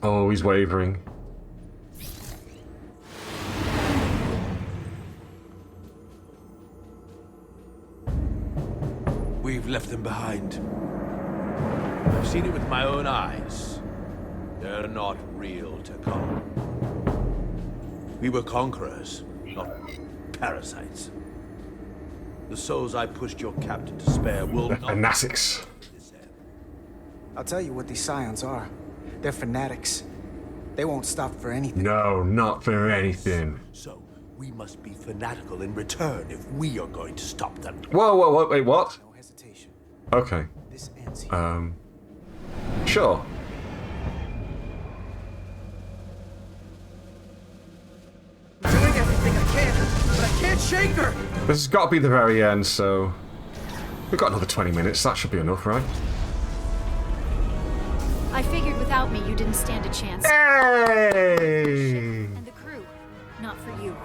Oh, he's wavering. We've left them behind. I've seen it with my own eyes. They're not real, Takal. We were conquerors, not parasites. The souls I pushed your captain to spare will not... Fanatics. I'll tell you what these scions are. They're fanatics. They won't stop for anything. No, not for anything. So, we must be fanatical in return if we are going to stop them. Whoa, wait, what? No hesitation. Okay. This ends here. Sure. shaker! This has got to be the very end, so... We've got another 20 minutes. That should be enough, right? I figured without me, you didn't stand a chance. Hey! And the crew, not for you.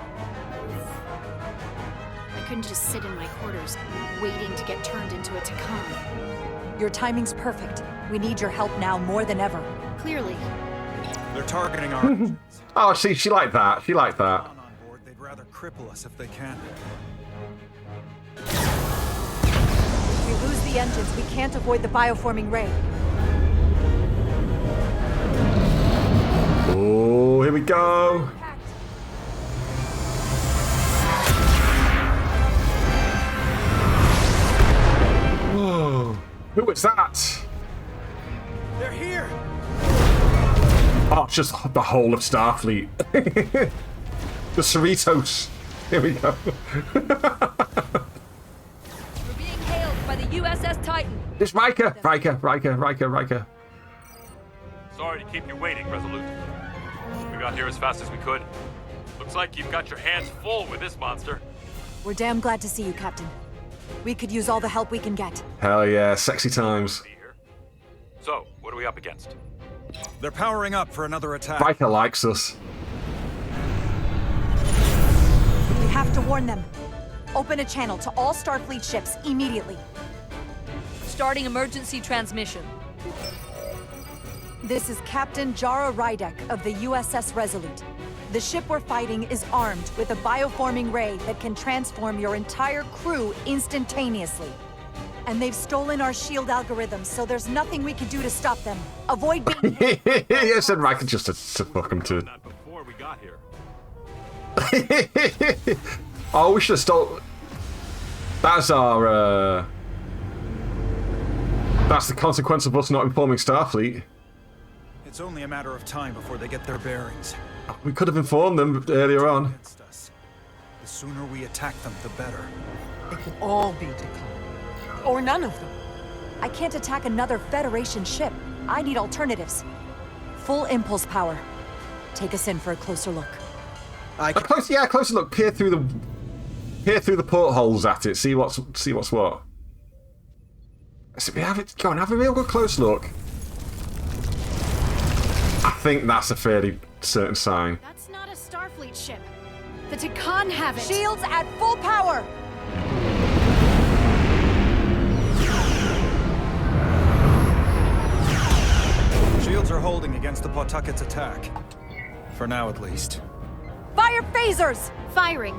I couldn't just sit in my quarters, waiting to get turned into a Takan. Your timing's perfect. We need your help now more than ever. Clearly. They're targeting our engines. Oh, see, she liked that. She liked that. On board, they'd rather cripple us if they can. If we lose the engines, we can't avoid the bioforming ray. Oh, here we go. Whoa. Who was that? They're here! Oh, it's just the whole of Starfleet. The Cerritos. Here we go. We're being hailed by the USS Titan. It's Riker. Riker. Sorry to keep you waiting, Resolute. We got here as fast as we could. Looks like you've got your hands full with this monster. We're damn glad to see you, Captain. We could use all the help we can get. Hell yeah, sexy times. So, what are we up against? They're powering up for another attack. Riker likes us. We have to warn them. Open a channel to all Starfleet ships immediately. Starting emergency transmission. This is Captain Jara Rydek of the USS Resolute. The ship we're fighting is armed with a bioforming ray that can transform your entire crew instantaneously. And they've stolen our shield algorithms, so there's nothing we can do to stop them. Avoid being... Yes, and Riker just to fuck him to... Before we got here. Oh, we should have stole... That's our, That's the consequence of us not informing Starfleet. It's only a matter of time before they get their bearings. We could have informed them earlier on. The sooner we attack them, the better. It can all be Takan. Or none of them. I can't attack another Federation ship. I need alternatives. Full impulse power. Take us in for a closer look. Closer look. Peer through the portholes at it. See what's what. So we have it. Go on, have a real good close look. I think that's a fairly certain sign. That's not a Starfleet ship. The Takan have it. Shields at full power. Shields are holding against the Pawtucket's attack. For now, at least. Fire phasers! Firing.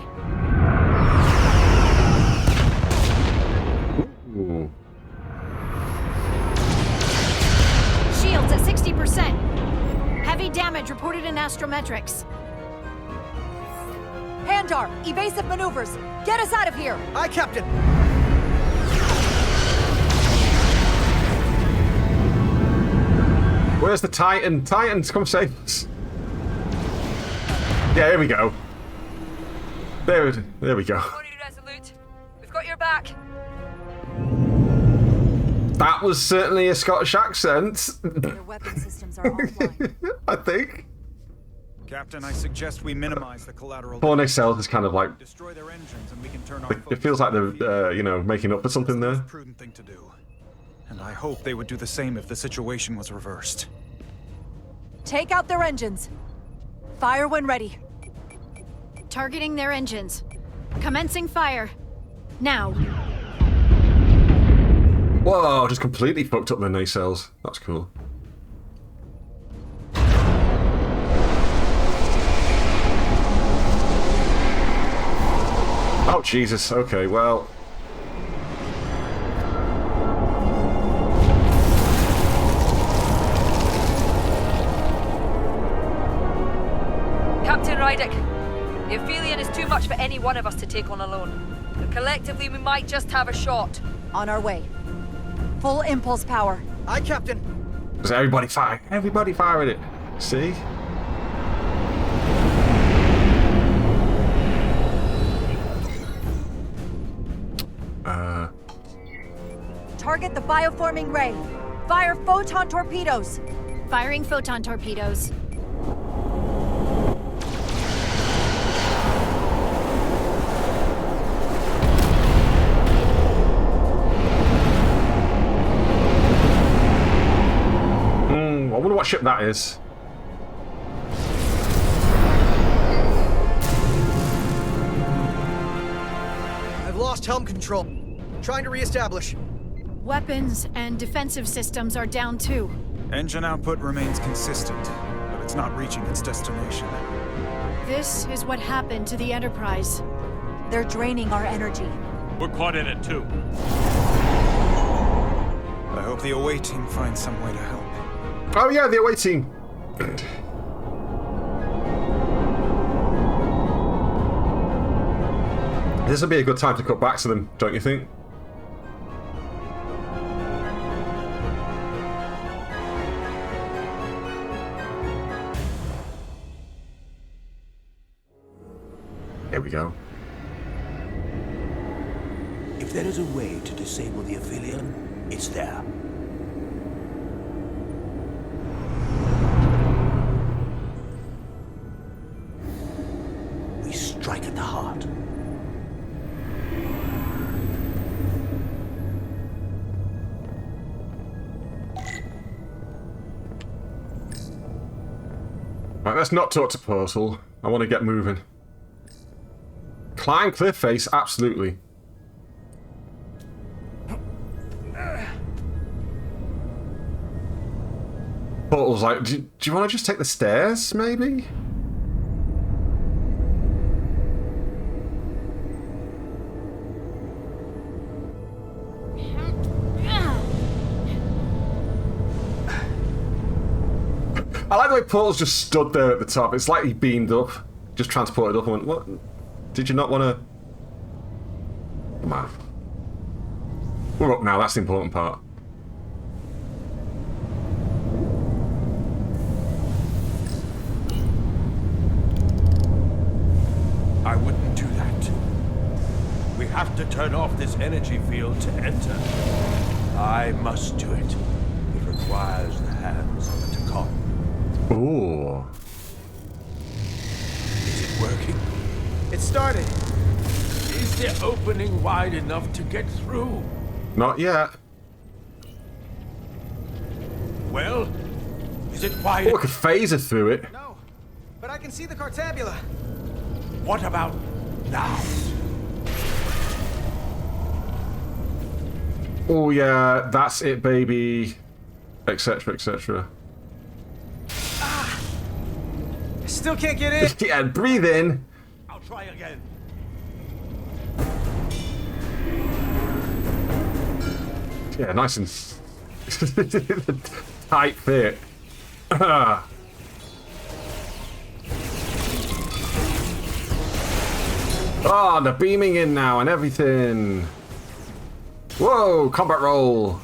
Ooh. Shields at 60%. Heavy damage reported in astrometrics. Handar, evasive maneuvers. Get us out of here. Aye, Captain. Where's the Titan? Titans, come save us. Yeah, here we go. There we go. Resolute. We've got your back. That was certainly a Scottish accent. Their weapon systems are offline. I think. Captain, I suggest we minimize the collateral. Poor Nacelle is kind of like... Destroy their engines and we can turn off. It feels like they're, making up for something there. Prudent thing to do. And I hope they would do the same if the situation was reversed. Take out their engines. Fire when ready. Targeting their engines. Commencing fire. Now. Whoa, just completely fucked up the nacelles. That's cool. Oh, Jesus. Okay, well... Captain Rydek, the Aphelion is too much for any one of us to take on alone. But collectively, we might just have a shot. On our way. Full impulse power. Aye, Captain. Does everybody fire? Everybody fire at it. See? Target the bioforming ray. Fire photon torpedoes. Firing photon torpedoes. what ship that is. I've lost helm control. Trying to reestablish. Weapons and defensive systems are down too. Engine output remains consistent, but it's not reaching its destination. This is what happened to the Enterprise. They're draining our energy. We're caught in it too. I hope the away team finds some way to help. Oh yeah, the away team. This would be a good time to cut back to them, don't you think? Here we go. If there is a way to disable the Aphelion, it's there. We strike at the heart. Right, let's not talk to Portal. I want to get moving. Climb cliff face, absolutely. Portal's like, do you want to just take the stairs, maybe? I like the way Portal's just stood there at the top. It's like he beamed up, just transported up and went, what? Did you not want to... Come on. We're up now, that's the important part. I wouldn't do that. We have to turn off this energy field to enter. I must do it. It requires the hands of a Takon. Ooh. Is it working? It started. Is the opening wide enough to get through? Not yet. Well, is it wide? Oh, I could phaser through it. No, but I can see the Cartabula. What about now? Oh yeah, that's it, baby. Etc. etc. I still can't get in. Yeah, breathe in. I'll try again. Yeah, nice and tight fit. Oh, they're beaming in now and everything. Whoa, combat roll.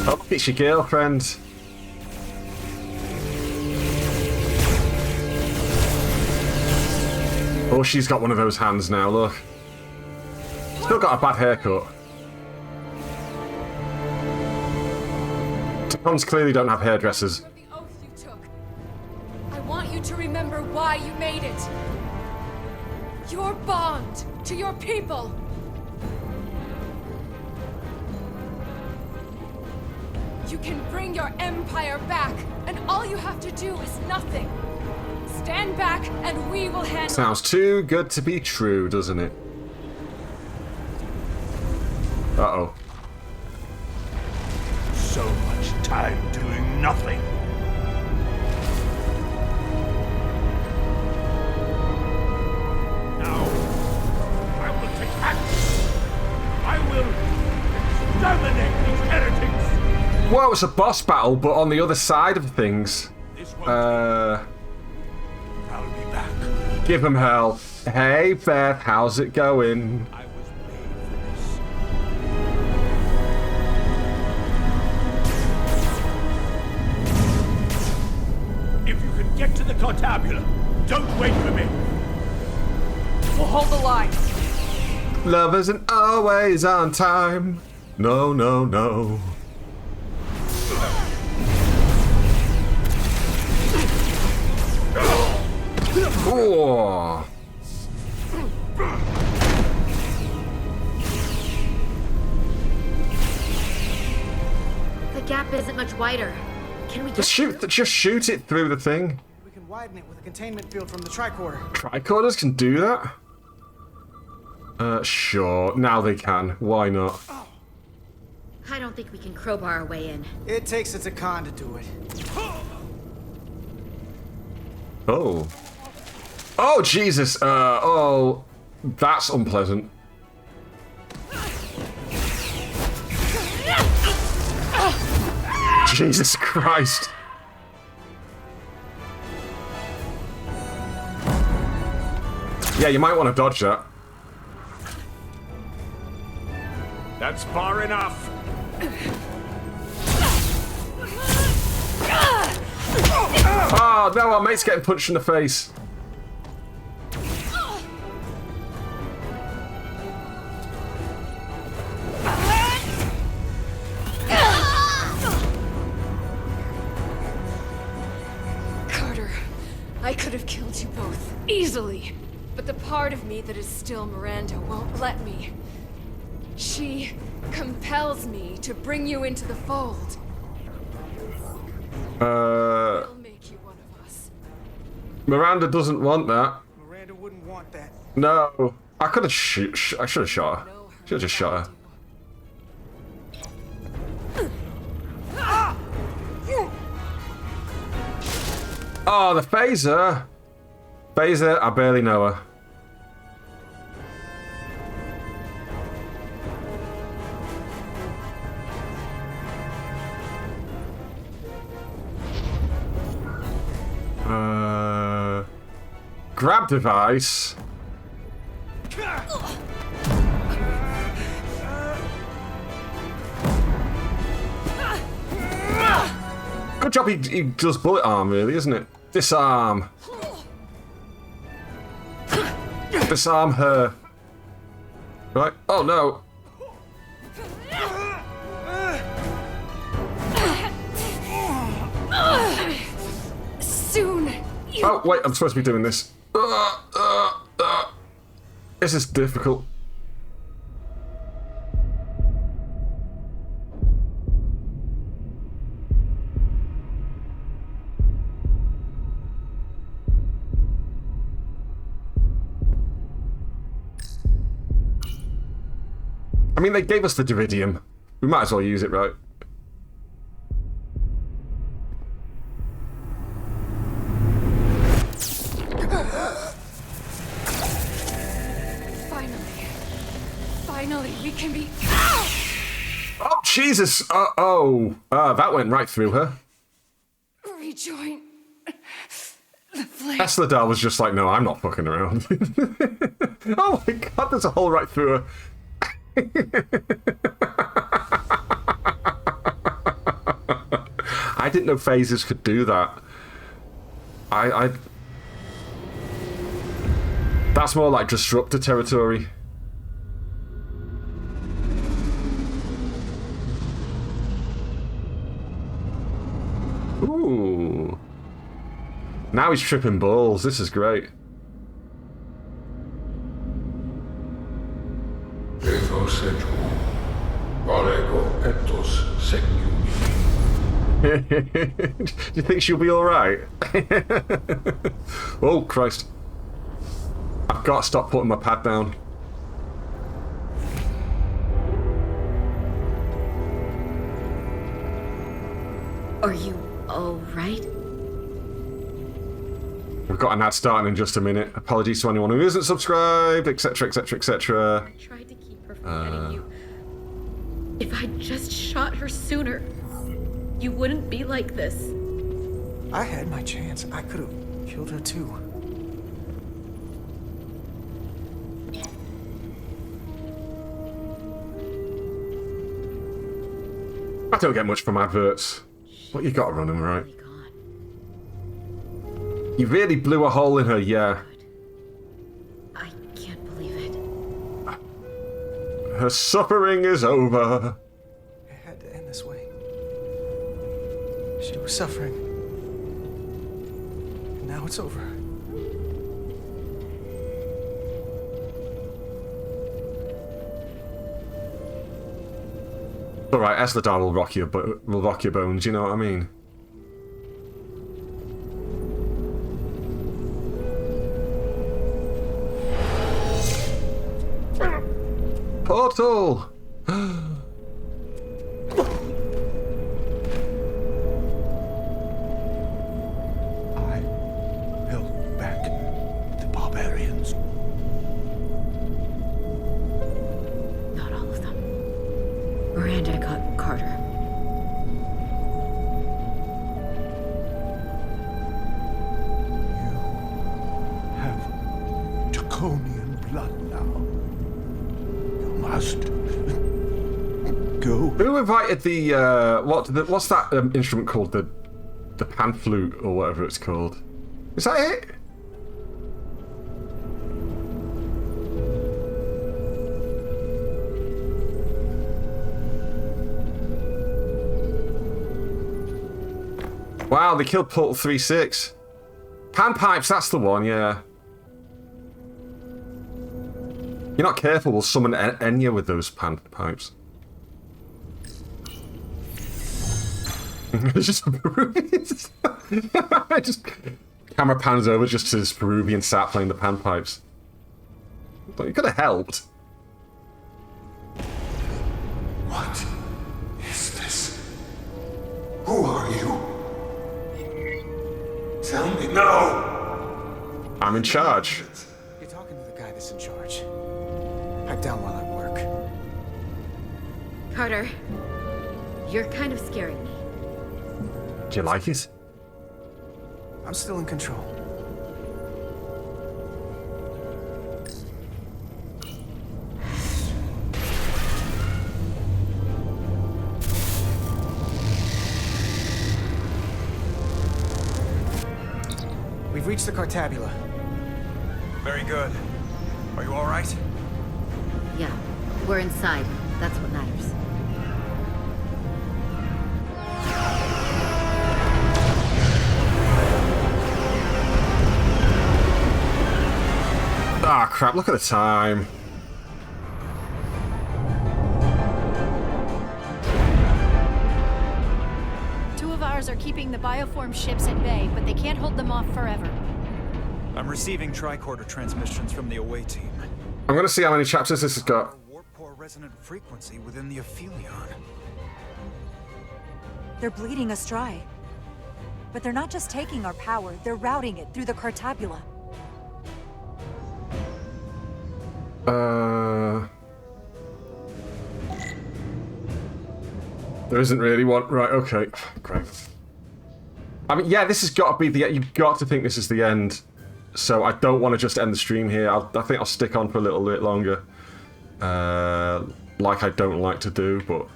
Oh, it's your girlfriend. Oh, she's got one of those hands now, look. Still got a bad haircut. Takons clearly don't have hairdressers. The oath you took. I want you to remember why you made it. Your bond to your people. You can bring your empire back, and all you have to do is nothing. Stand back, and we will handle. Sounds too good to be true, doesn't it? Uh-oh. So much time doing nothing. Now, I will take action. I will exterminate these heretics. Well, it's a boss battle, but on the other side of things. I'll be back. Give him hell. Hey, Beth, how's it going? I was made for this. If you can get to the Cartabula, don't wait for me. We'll hold the line. Love isn't always on time. No, no, no. Oh. The wider. Can we Just shoot it through the thing. We can widen it with a containment field from the tricorder. Tricorders can do that? Sure. Now they can. Why not? I don't think we can crowbar our way in. It takes a Takan to do it. Oh. Oh, Jesus. Oh. That's unpleasant. Jesus Christ. Yeah, you might want to dodge that. That's far enough. Oh, no, our mate's getting punched in the face. Carter, I could have killed you both, easily. But the part of me that is still Miranda won't let me. She compels me to bring you into the fold. We'll make you one of us. Miranda doesn't want that. Miranda wouldn't want that. No. I could have I should have shot her. Should have just shot her. Oh, the phaser. Phaser, I barely know her. Grab device. Good job he does bullet arm, really, isn't it? Disarm. Disarm her. Right. Oh, no. Soon. Oh, wait, I'm supposed to be doing this. This is difficult. I mean, they gave us the Diridium. We might as well use it, right? Finally, we can be... Oh, Jesus! That went right through her. Rejoin the flame. Esladar was just like, no, I'm not fucking around. Oh my god, there's a hole right through her. I didn't know phasers could do that. That's more like disruptor territory. Ooh. Now he's tripping balls. This is great. Do you think she'll be alright? Oh, Christ. I've got to stop putting my pad down. Are you alright? We've got an ad starting in just a minute. Apologies to anyone who isn't subscribed, etc, etc, etc. I tried to keep her from getting you. If I'd just shot her sooner, you wouldn't be like this. I had my chance. I could have killed her too. I don't get much from adverts, but you gotta run them, right? You really blew a hole in her, yeah. I can't believe it. Her suffering is over. It had to end this way. She was suffering. And now it's over. Alright, Esladar will rock your bones, you know what I mean? Portal! I held back the barbarians. Not all of them. Miranda got Carter. Have Draconian blood now. You must go. Who invited the what's that instrument called? The pan flute or whatever it's called. Is that it? Wow, they killed Portal 3-6. Panpipes, that's the one, yeah. You're not careful, we'll summon Enya with those panpipes. It's just Peruvians. Just camera pans over just to this Peruvian sat playing the panpipes. But you could have helped. What is this? Who are you? Tell me now! I'm in charge. You're talking to the guy that's in charge. Pipe down while I work. Carter, you're kind of scaring me. Do you like it? I'm still in control. We've reached the Cartabula. Very good. Are you all right? Yeah, we're inside. That's what matters. Ah, crap, look at the time. Two of ours are keeping the bioform ships at bay, but they can't hold them off forever. I'm receiving tricorder transmissions from the away team. I'm gonna see how many chapters this has got. Warp core resonant frequency within the Aphelion. They're bleeding us dry. But they're not just taking our power, they're routing it through the Cartabula. There isn't really one. Right, okay. Great. I mean, yeah, this has got to be the... You've got to think this is the end. So I don't want to just end the stream here. I think I'll stick on for a little bit longer. Like I don't like to do, but...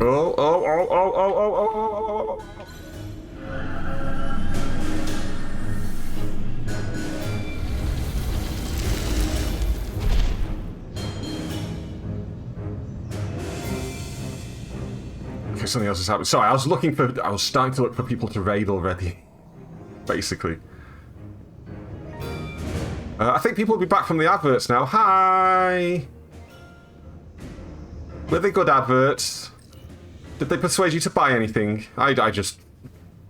Oh. Okay, something else has happened. Sorry, I was starting to look for people to raid already. Basically. I think people will be back from the adverts now. Hi! Were they good adverts? Did they persuade you to buy anything? I just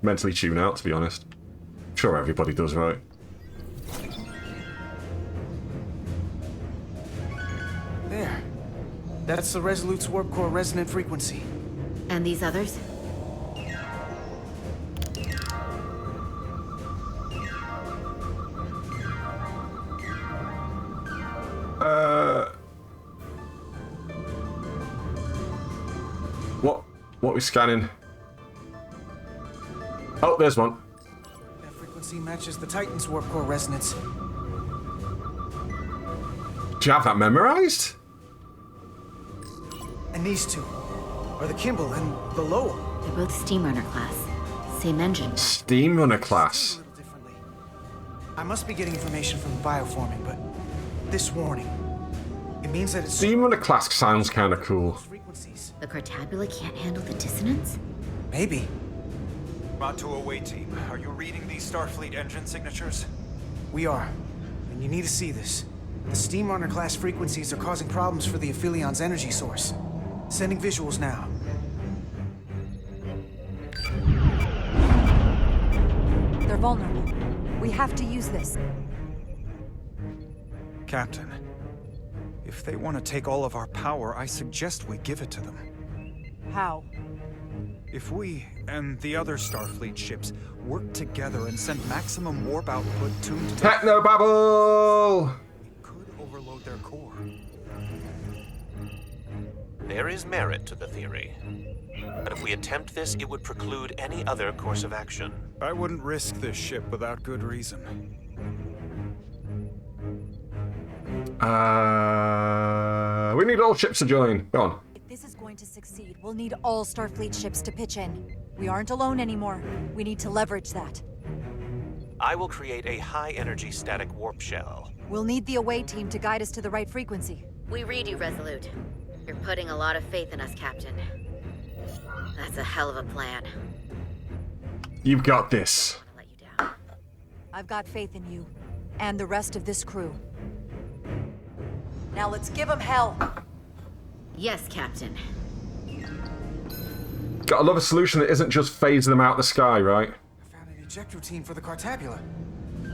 mentally tune out, to be honest. I'm sure everybody does, right? There. That's the Resolute's warp core resonant frequency. And these others? What are we scanning? Oh, there's one. That frequency matches the Titan's warp core resonance. Do you have that memorized? And these two are the Kimball and the Lowell. They're both Steam Runner class. Same engine. Steam Runner class. I must be getting information from bioforming, but this warning, it means that it's... Demon on a class sounds kind of cool. The Cartabula can't handle the dissonance? Maybe. On to away team. Are you reading these Starfleet engine signatures? We are. And you need to see this. The Steam Runner class frequencies are causing problems for the Aphilion's energy source. Sending visuals now. They're vulnerable. We have to use this. Captain, if they want to take all of our power, I suggest we give it to them. How? If we and the other Starfleet ships work together and send maximum warp output tuned to Technobabble! it could overload their core. There is merit to the theory. But if we attempt this, it would preclude any other course of action. I wouldn't risk this ship without good reason. We need all ships to join. Go on. If this is going to succeed, we'll need all Starfleet ships to pitch in. We aren't alone anymore. We need to leverage that. I will create a high-energy static warp shell. We'll need the away team to guide us to the right frequency. We read you, Resolute. You're putting a lot of faith in us, Captain. That's a hell of a plan. You've got this. I've got faith in you, and the rest of this crew. Now let's give them hell. Yes, Captain. Gotta love a solution that isn't just phasing them out the sky, right? I found an ejector team for the Cartabula.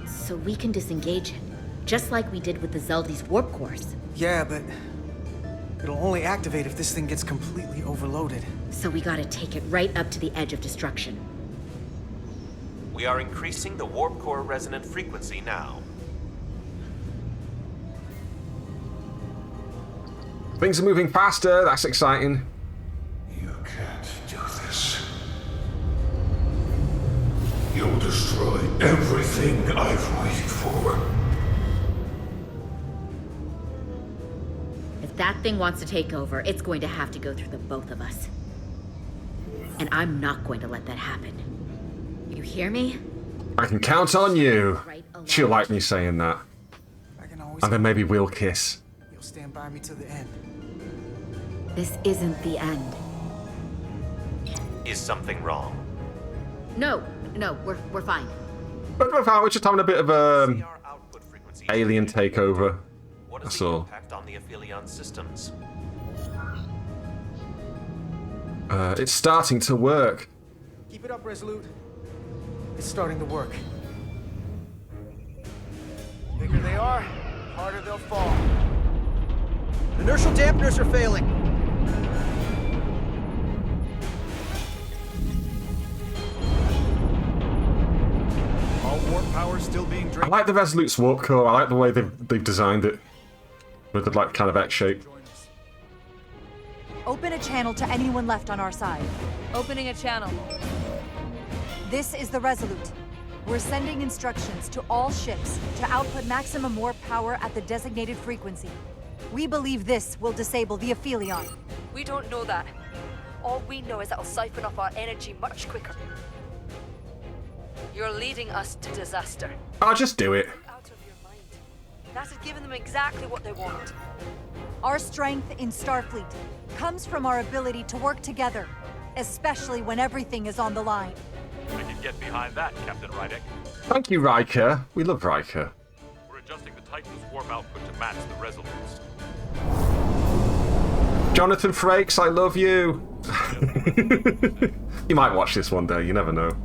So we can disengage it, just like we did with the Zeldy's warp cores. Yeah, but it'll only activate if this thing gets completely overloaded. So we gotta take it right up to the edge of destruction. We are increasing the warp core resonant frequency now. Things are moving faster, that's exciting. You can't do this. You'll destroy everything I've waited for. If that thing wants to take over, it's going to have to go through the both of us. And I'm not going to let that happen. You hear me? I can count on you. She'll like me saying that. And then maybe we'll kiss. You'll stand by me to the end. This isn't the end. Is something wrong? No, we're fine. But we're just having a bit of a alien takeover. What is That's the all. impact on the Aphelion systems? It's starting to work. Keep it up, Resolute. It's starting to work. Bigger they are, harder they'll fall. Inertial dampeners are failing. All warp power still being I drained. like the Resolute's warp core. I like the way they've designed it. With the like kind of X shape. Open a channel to anyone left on our side. Opening a channel. This is the Resolute. We're sending instructions to all ships to output maximum warp power at the designated frequency. We believe this will disable the Aphelion. We don't know that. All we know is it'll siphon off our energy much quicker. You're leading us to disaster. I'll just do it. Out of your mind. That has given them exactly what they want. Our strength in Starfleet comes from our ability to work together, especially when everything is on the line. I can get behind that, Captain Rydek. Thank you, Riker. We love Riker. We're adjusting the Titan's warp output to match the Resolute's. Jonathan Frakes, I love you. You might watch this one day, you never know.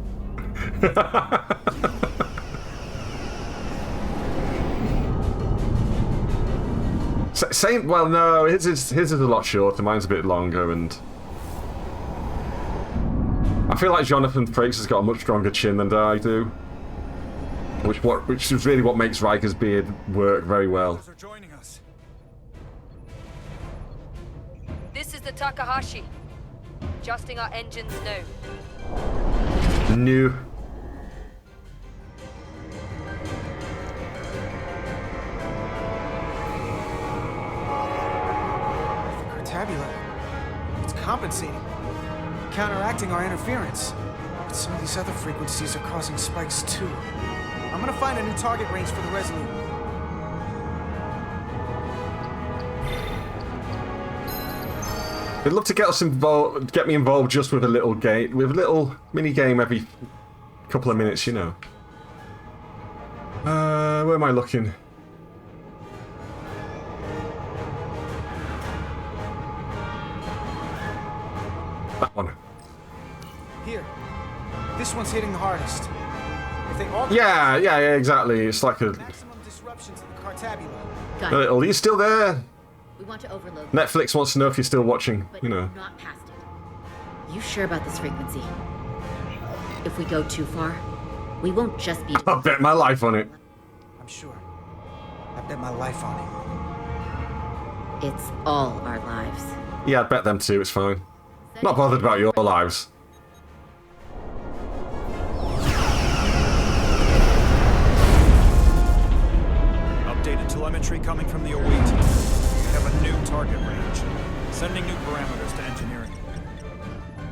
Same, well, no, his is a lot shorter, mine's a bit longer, and I feel like Jonathan Frakes has got a much stronger chin than I do. Which is really what makes Riker's beard work very well. This is the Takahashi. Adjusting our engines now. New. Cartabula. It's compensating. Counteracting our interference. But some of these other frequencies are causing spikes too. I'm gonna find a new target range for the Resolute. I'd love to get us involved, get me involved just with a little game, with a little mini game every couple of minutes, you know. Where am I looking? That one. Here. This one's hitting the hardest. If they all Yeah, exactly. It's like a maximum disruption to the Cartabula. little. Are you still there? We want to overload. Netflix wants to know if you're still watching. You know. Not past it. You sure about this frequency? If we go too far, we won't just be. I'll bet my life on it. I'm sure. I bet my life on it. It's all our lives. Yeah, I'd bet them too. It's fine. Not bothered about your lives. Updated telemetry coming from the OE team. We have a new target range. Sending new parameters to engineering.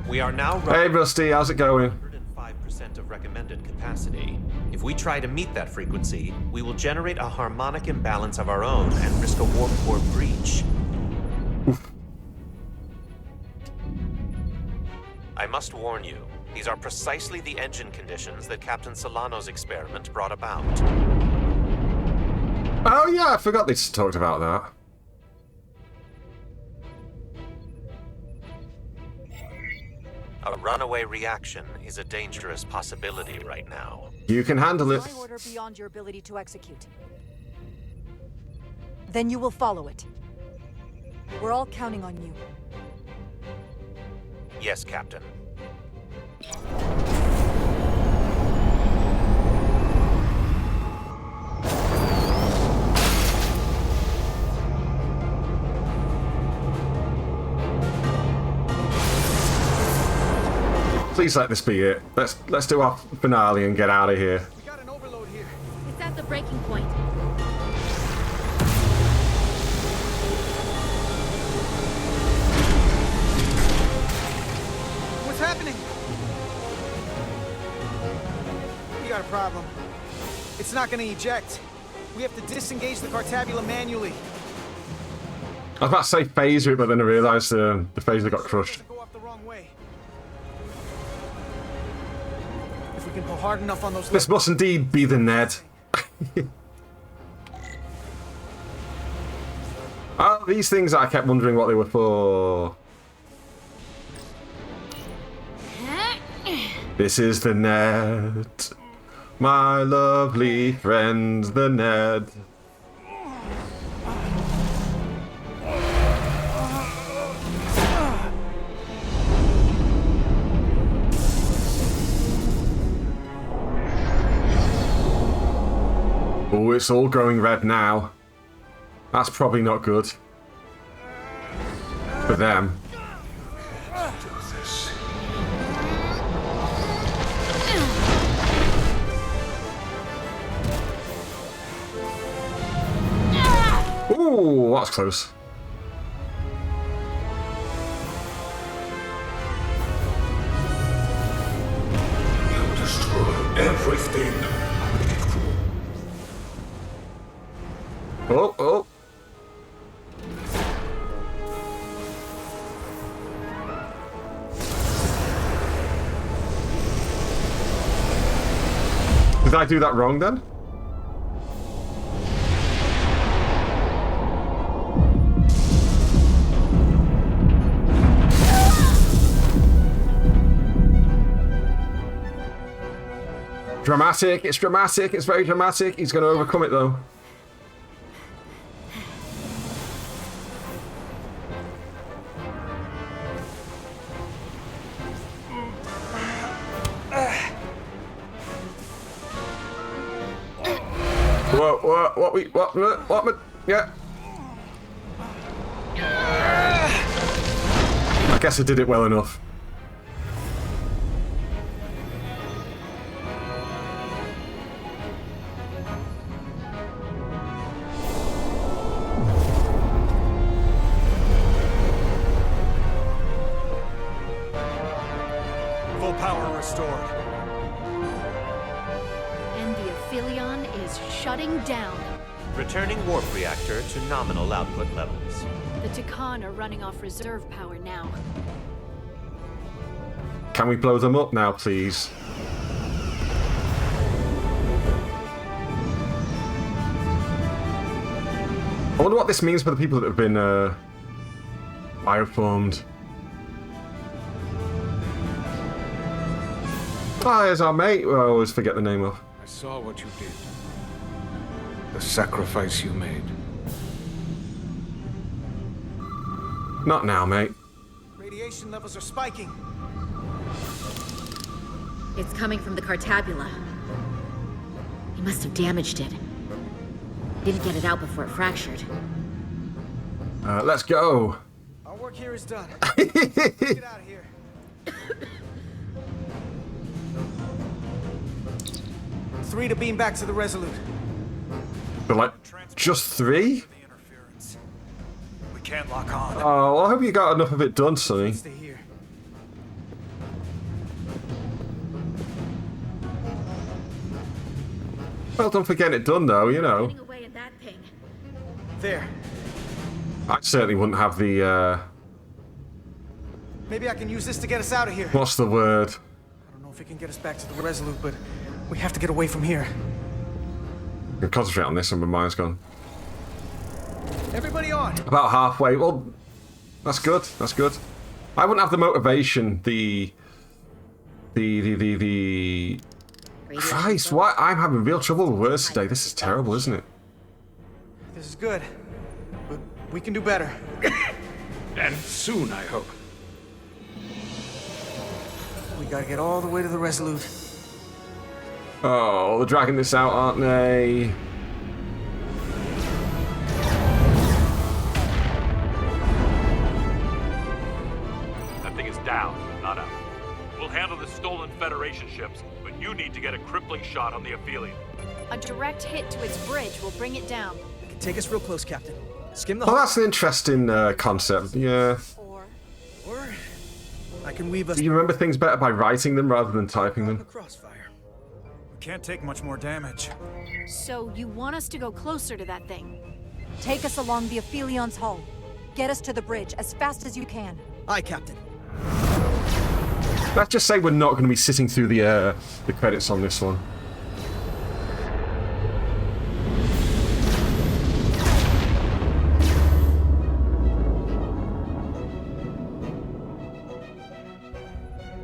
We are now Hey, running Rusty, how's it going? 105% of recommended capacity. If we try to meet that frequency, we will generate a harmonic imbalance of our own and risk a warp core breach. I must warn you, these are precisely the engine conditions that Captain Solano's experiment brought about. Oh yeah, I forgot they talked about that. A runaway reaction is a dangerous possibility right now. You can handle it. My order beyond your ability to execute. Then you will follow it. We're all counting on you. Yes, Captain. Please let this be it. Let's do our finale and get out of here. It's at the breaking point. What's happening? We got a problem. It's not gonna eject. We have to disengage the Cartabula manually. I was about to say phaser it, but then I realised the phaser got crushed. Go up the wrong way. If we can pull hard enough on those. This must indeed be the Ned. Oh, these things I kept wondering what they were for. This is the Ned. My lovely friend, the Ned. Oh, it's all going red now. That's probably not good. For them. Ooh, that's close. You'll destroy everything. Oh, oh. Did I do that wrong then? Dramatic, it's dramatic, it's very dramatic. He's going to overcome it though. What, yeah. I guess I did it well enough. Full power restored. And the is shutting down. Returning warp reactor to nominal output levels. The Takan are running off reserve power now. Can we blow them up now, please? I wonder what this means for the people that have been bioformed. Ah, there's our mate. I always forget the name of. I saw what you did. The sacrifice you made. Not now, mate. Radiation levels are spiking. It's coming from the Cartabula. He must have damaged it. Didn't get it out before it fractured. Let's go. Our work here is done. Let's get out of here. 3 to beam back to the Resolute. But like, just 3? We can't lock on. Oh, well, I hope you got enough of it done, Sonny. Stay here. Well done for getting it done, though, you know. Getting away in that thing. There. I certainly wouldn't have the, Maybe I can use this to get us out of here. what's the word? I don't know if it can get us back to the Resolute, but we have to get away from here. I can concentrate on this and my mind's gone. Everybody on. About halfway. Well, that's good. That's good. I wouldn't have the motivation, the Christ, why? I'm having real trouble with words today. This is terrible, isn't it? This is good, but we can do better. And soon, I hope. We gotta get all the way to the Resolute. Oh, they're dragging this out, aren't they? That thing is down, not up. We'll handle the stolen Federation ships, but you need to get a crippling shot on the Aphelion. A direct hit to its bridge will bring it down. Take us real close, Captain. Skim the Well, hull. that's an interesting concept. Yeah. Or I can weave us. You remember things better by writing them rather than typing them. Crossfire. We can't take much more damage. So you want us to go closer to that thing? Take us along the Aphelion's hull. Get us to the bridge as fast as you can. Aye, Captain. Let's just say we're not going to be sitting through the credits on this one.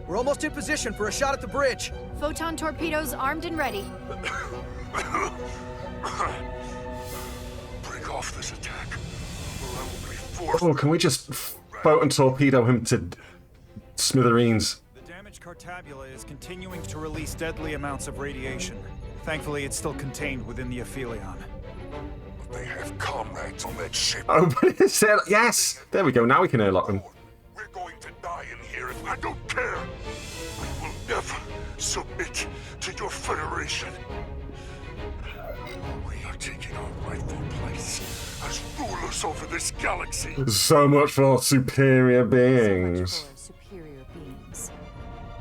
We're almost in position for a shot at the bridge. Photon torpedoes armed and ready. Break off this attack, or I will be forced. Oh, can we just photon torpedo him to smithereens? The damaged Cartabula is continuing to release deadly amounts of radiation. Thankfully, it's still contained within the Aphelion. They have comrades on that ship. Oh, but it said, yes! There we go, now we can airlock them. We're going to die in here if I don't care. We will never submit to your Federation. We are taking our rightful place as rulers over this galaxy. So much for superior beings. Superior beings.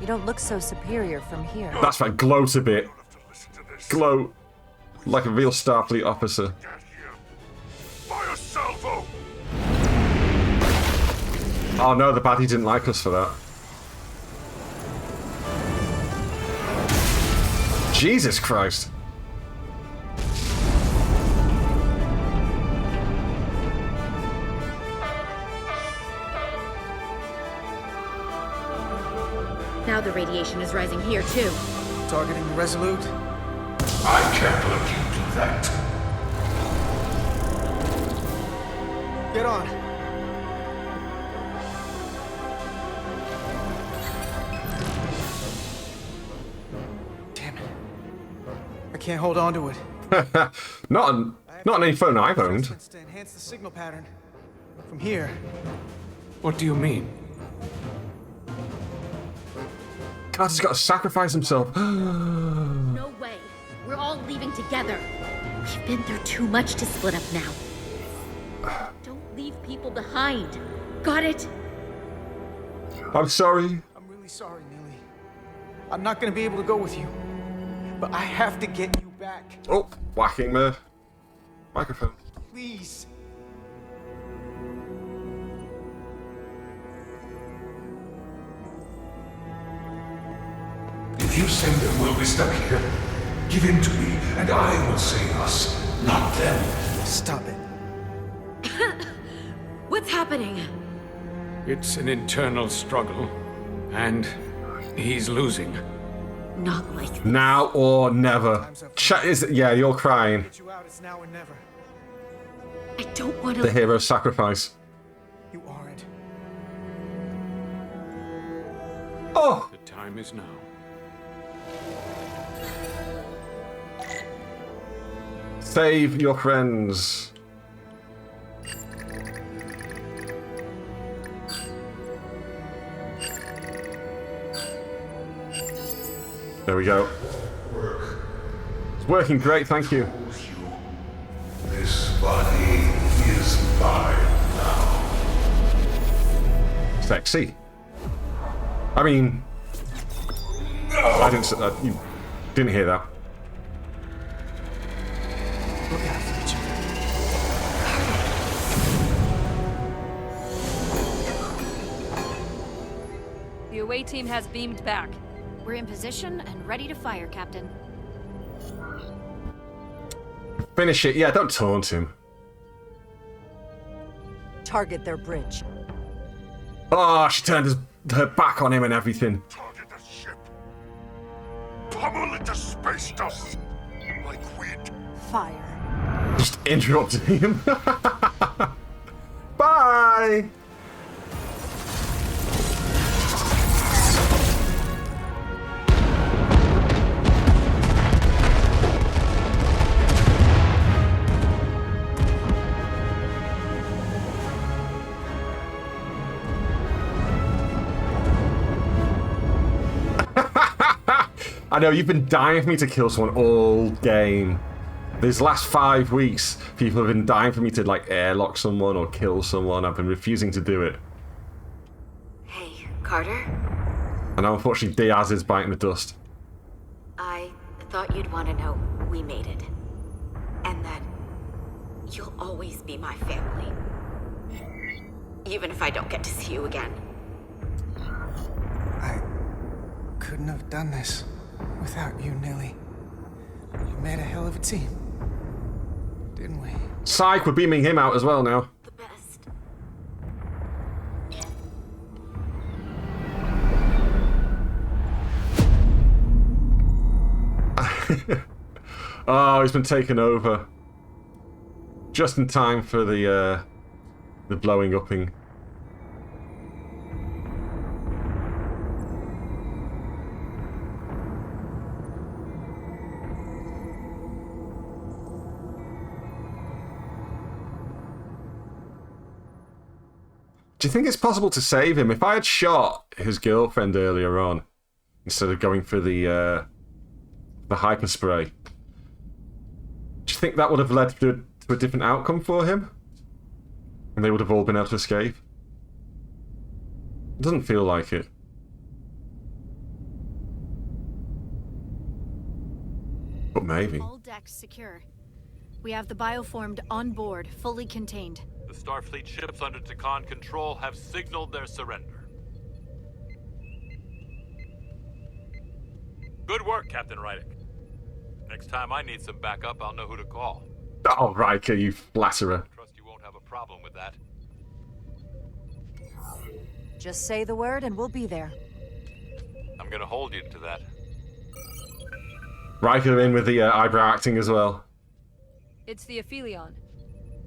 You don't look so superior from here. That's right, gloat a bit. Gloat like a real Starfleet officer. Fire salvo! Oh no, the baddie didn't like us for that. Jesus Christ. Now the radiation is rising here, too. Targeting the Resolute. I can't let you do that. Get on. Damn it. I can't hold on to it. not on any phone I've owned. To enhance the signal pattern. From here. What do you mean? God, he's got to sacrifice himself. No way. We're all leaving together. We've been through too much to split up now. Don't leave people behind. Got it? I'm sorry. I'm really sorry, Millie. I'm not gonna be able to go with you. But I have to get you back. Oh, whacking the microphone. Please. If you send them, we'll be stuck here. Give in to me, and I will save us, not them. Stop it. What's happening? It's an internal struggle, and he's losing. Not like this. Now or never. Yeah, you're crying. Get you out, it's now or never. I don't want to. The hero's sacrifice. You aren't. Oh! The time is now. Save your friends. There we go. It's working great, thank you. This body is mine now. Sexy. I mean, I didn't. You didn't hear that. Look out for each other. The away team has beamed back. We're in position and ready to fire, Captain. Finish it. Yeah, don't taunt him. Target their bridge. Oh, she turned her back on him and everything. Target the ship. Pummel it to space dust. Like wheat. Fire. Just interrupted him. Bye! I know, you've been dying for me to kill someone all game. These last 5 weeks, people have been dying for me to, like, airlock someone or kill someone. I've been refusing to do it. Hey, Carter? And now, unfortunately, Diaz is biting the dust. I thought you'd want to know we made it. And that you'll always be my family. Even if I don't get to see you again. I couldn't have done this without you, Nelly. You made a hell of a team. Didn't we? Psych, we're beaming him out as well now. The best. Oh, he's been taken over. Just in time for the blowing upping. Do you think it's possible to save him? If I had shot his girlfriend earlier on, instead of going for the hyper spray, do you think that would have led to a different outcome for him? And they would have all been able to escape? It doesn't feel like it. But maybe. All decks secure. We have the bioformed on board, fully contained. The Starfleet ships under Takan control have signaled their surrender. Good work, Captain Rydick. Next time I need some backup, I'll know who to call. Oh, Riker, you flatterer. Trust you won't have a problem with that. Just say the word and we'll be there. I'm gonna hold you to that. Riker in with the eyebrow acting as well. It's the Aphelion.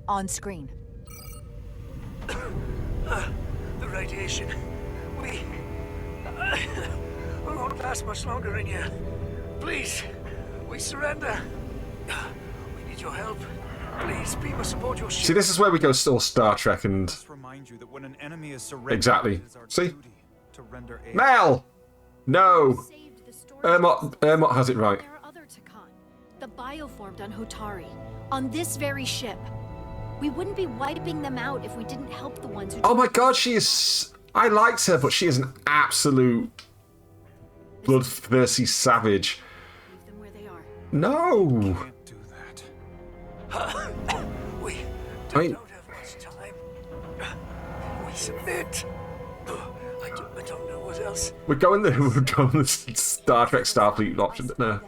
On screen. The radiation. We won't last much longer in here. Please, we surrender. We need your help. Please, people support your ship. See, this is where we go all Star Trek and... Remind you that when an enemy is surrendered, Exactly. it is our See? duty to render aid. Mel! No! Ermot has it right. There are other Takan, the bioformed on Hotari, on this very ship. We wouldn't be wiping them out if we didn't help the ones who... Oh my god, she is... I liked her, but she is an absolute bloodthirsty savage. Leave them where they are. No! Can't do that. We don't have much time. We submit. I don't know what else. We're going the Star Trek Starfleet option. No.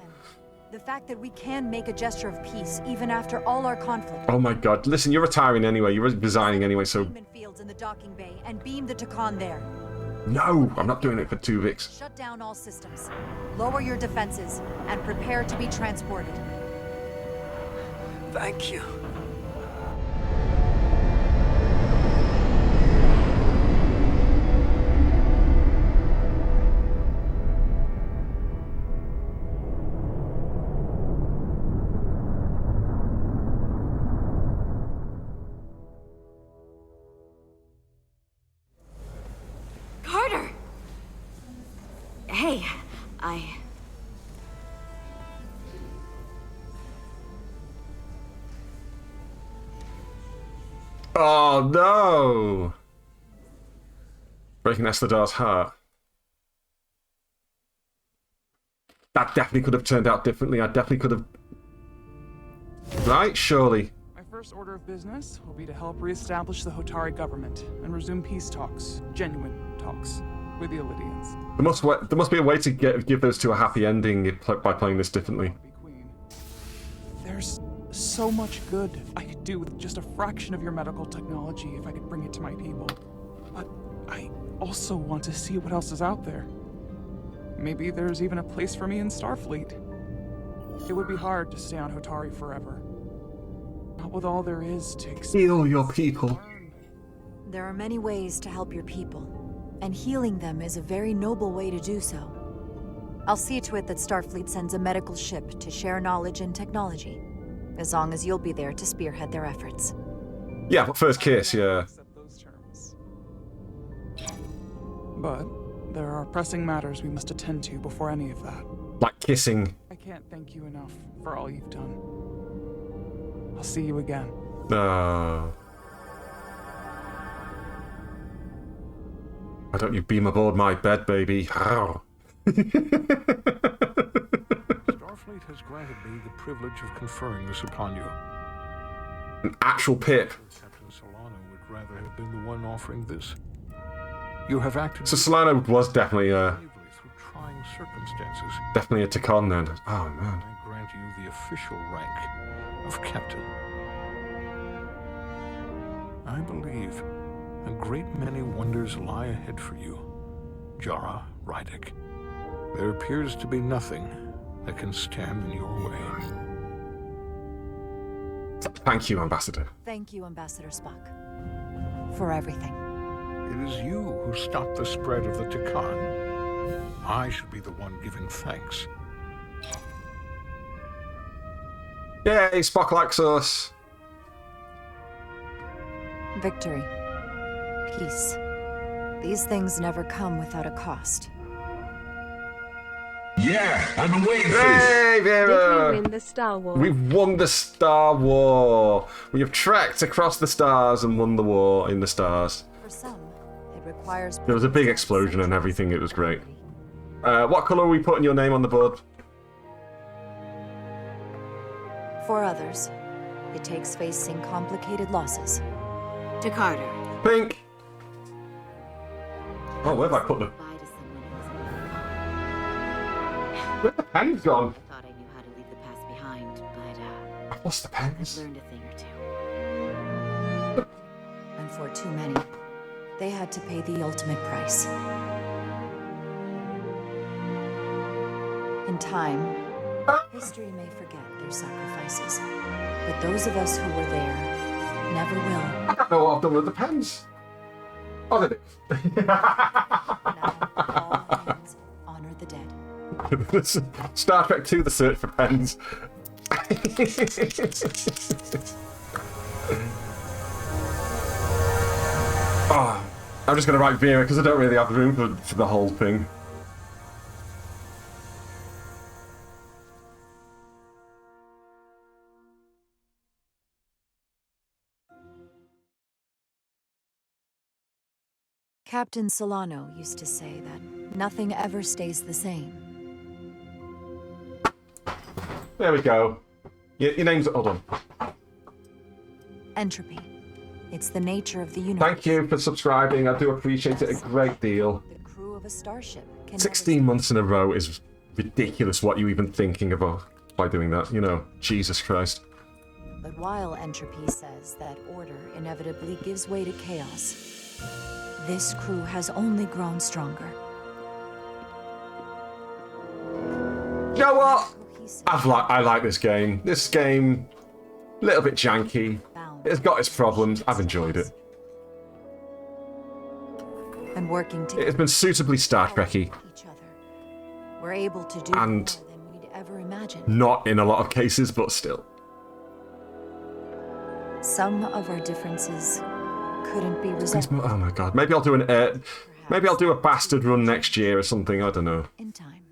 The fact that we can make a gesture of peace even after all our conflict. Oh my god. Listen, you're retiring anyway. You're resigning anyway, so... Fields in the docking bay and beam the Takan there. No! I'm not doing it for 2 weeks. Shut down all systems. Lower your defenses and prepare to be transported. Thank you. Carter! Hey, Oh no! Breaking Estedar's heart. That definitely could have turned out differently. I definitely could have... Right? Surely. My first order of business will be to help reestablish the Hotari government and resume peace talks, genuine talks, with the Illidians. There must be a way to give those two a happy ending by playing this differently. There's so much good I could do with just a fraction of your medical technology if I could bring it to my people. But I also want to see what else is out there. Maybe there's even a place for me in Starfleet. It would be hard to stay on Hotari forever. Not with all there is to heal your people. There are many ways to help your people, and healing them is a very noble way to do so. I'll see to it that Starfleet sends a medical ship to share knowledge and technology, as long as you'll be there to spearhead their efforts. Yeah, but first kiss, yeah. But there are pressing matters we must attend to before any of that. Like kissing. I can't thank you enough for all you've done. I'll see you again. No. Why don't you beam aboard my bed, baby? Starfleet has granted me the privilege of conferring this upon you. An actual pip. Captain Solano would rather have been the one offering this. You have acted... So Solano was definitely through trying circumstances. definitely a Takan then. Oh man. I grant you the official rank of captain. I believe a great many wonders lie ahead for you, Jara Rydek. There appears to be nothing that can stand in your way. Thank you, Ambassador. Thank you, Ambassador Spock, for everything. It is you who stopped the spread of the Takan. I should be the one giving thanks. Yay, Spock likes us. Victory. Peace. These things never come without a cost. Yeah, I'm away. Hey, Vera! Did we win the Star War? We've won the Star War. We have trekked across the stars and won the war in the stars. For some, it requires... There was a big explosion and everything. It was great. What colour are we putting your name on the board? For others, it takes facing complicated losses. To Carter. Pink. Oh, where have I put them? Where's the pen's gone? I thought I knew how to leave the past behind, but I've lost the pens. I've learned a thing or two. And for too many, they had to pay the ultimate price. In time, history may forget their sacrifices, but those of us who were there never will. I don't know what I've done with the pens. Oh, they do. Now, all hands honor the dead. Star Trek 2, The Search for Pens. Oh, I'm just going to write Vera because I don't really have the room for the whole thing. Captain Solano used to say that nothing ever stays the same. There we go. Your name's... Hold on. Entropy. It's the nature of the universe. Thank you for subscribing. I do appreciate it a great deal. The crew of a starship can 16 months in a row is ridiculous what you even thinking about by doing that. You know, Jesus Christ. But while entropy says that order inevitably gives way to chaos, this crew has only grown stronger. You know what? I like this game. This game, a little bit janky. It's got its problems. I've enjoyed it. And working together, It's been suitably Star Trek-y. we're able to do And more than we'd ever imagined. not in a lot of cases, but still. Some of our differences couldn't be These resolved oh my god. Maybe I'll do maybe I'll do a bastard run next year or something. I don't know. in time.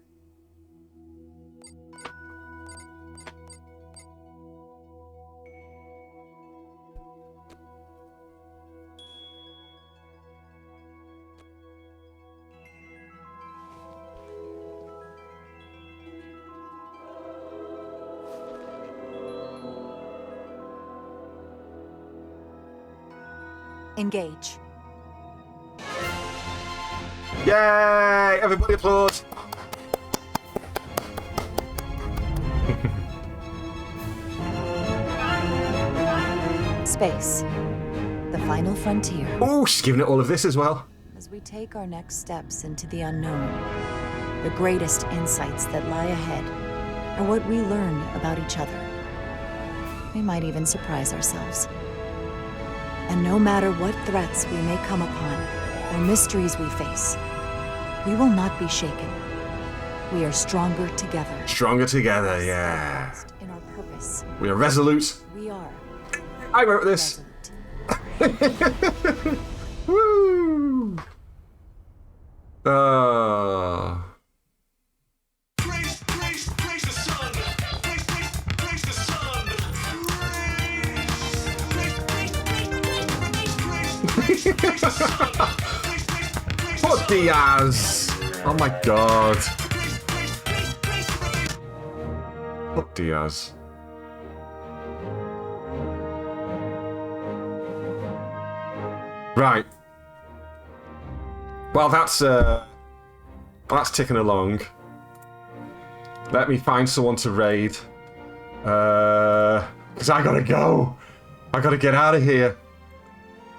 Engage. Yay! Everybody applaud! Space. The final frontier. Oh, she's giving it all of this as well. As we take our next steps into the unknown, the greatest insights that lie ahead are what we learn about each other. We might even surprise ourselves. And no matter what threats we may come upon, or mysteries we face, we will not be shaken. We are stronger together. Stronger together, yeah. In our purpose. We are resolute. We are. I wrote this. Woo! Put Diaz! Oh my god. Put Diaz. Right. Well, that's ticking along. Let me find someone to raid. 'Cause I gotta go. I gotta get out of here.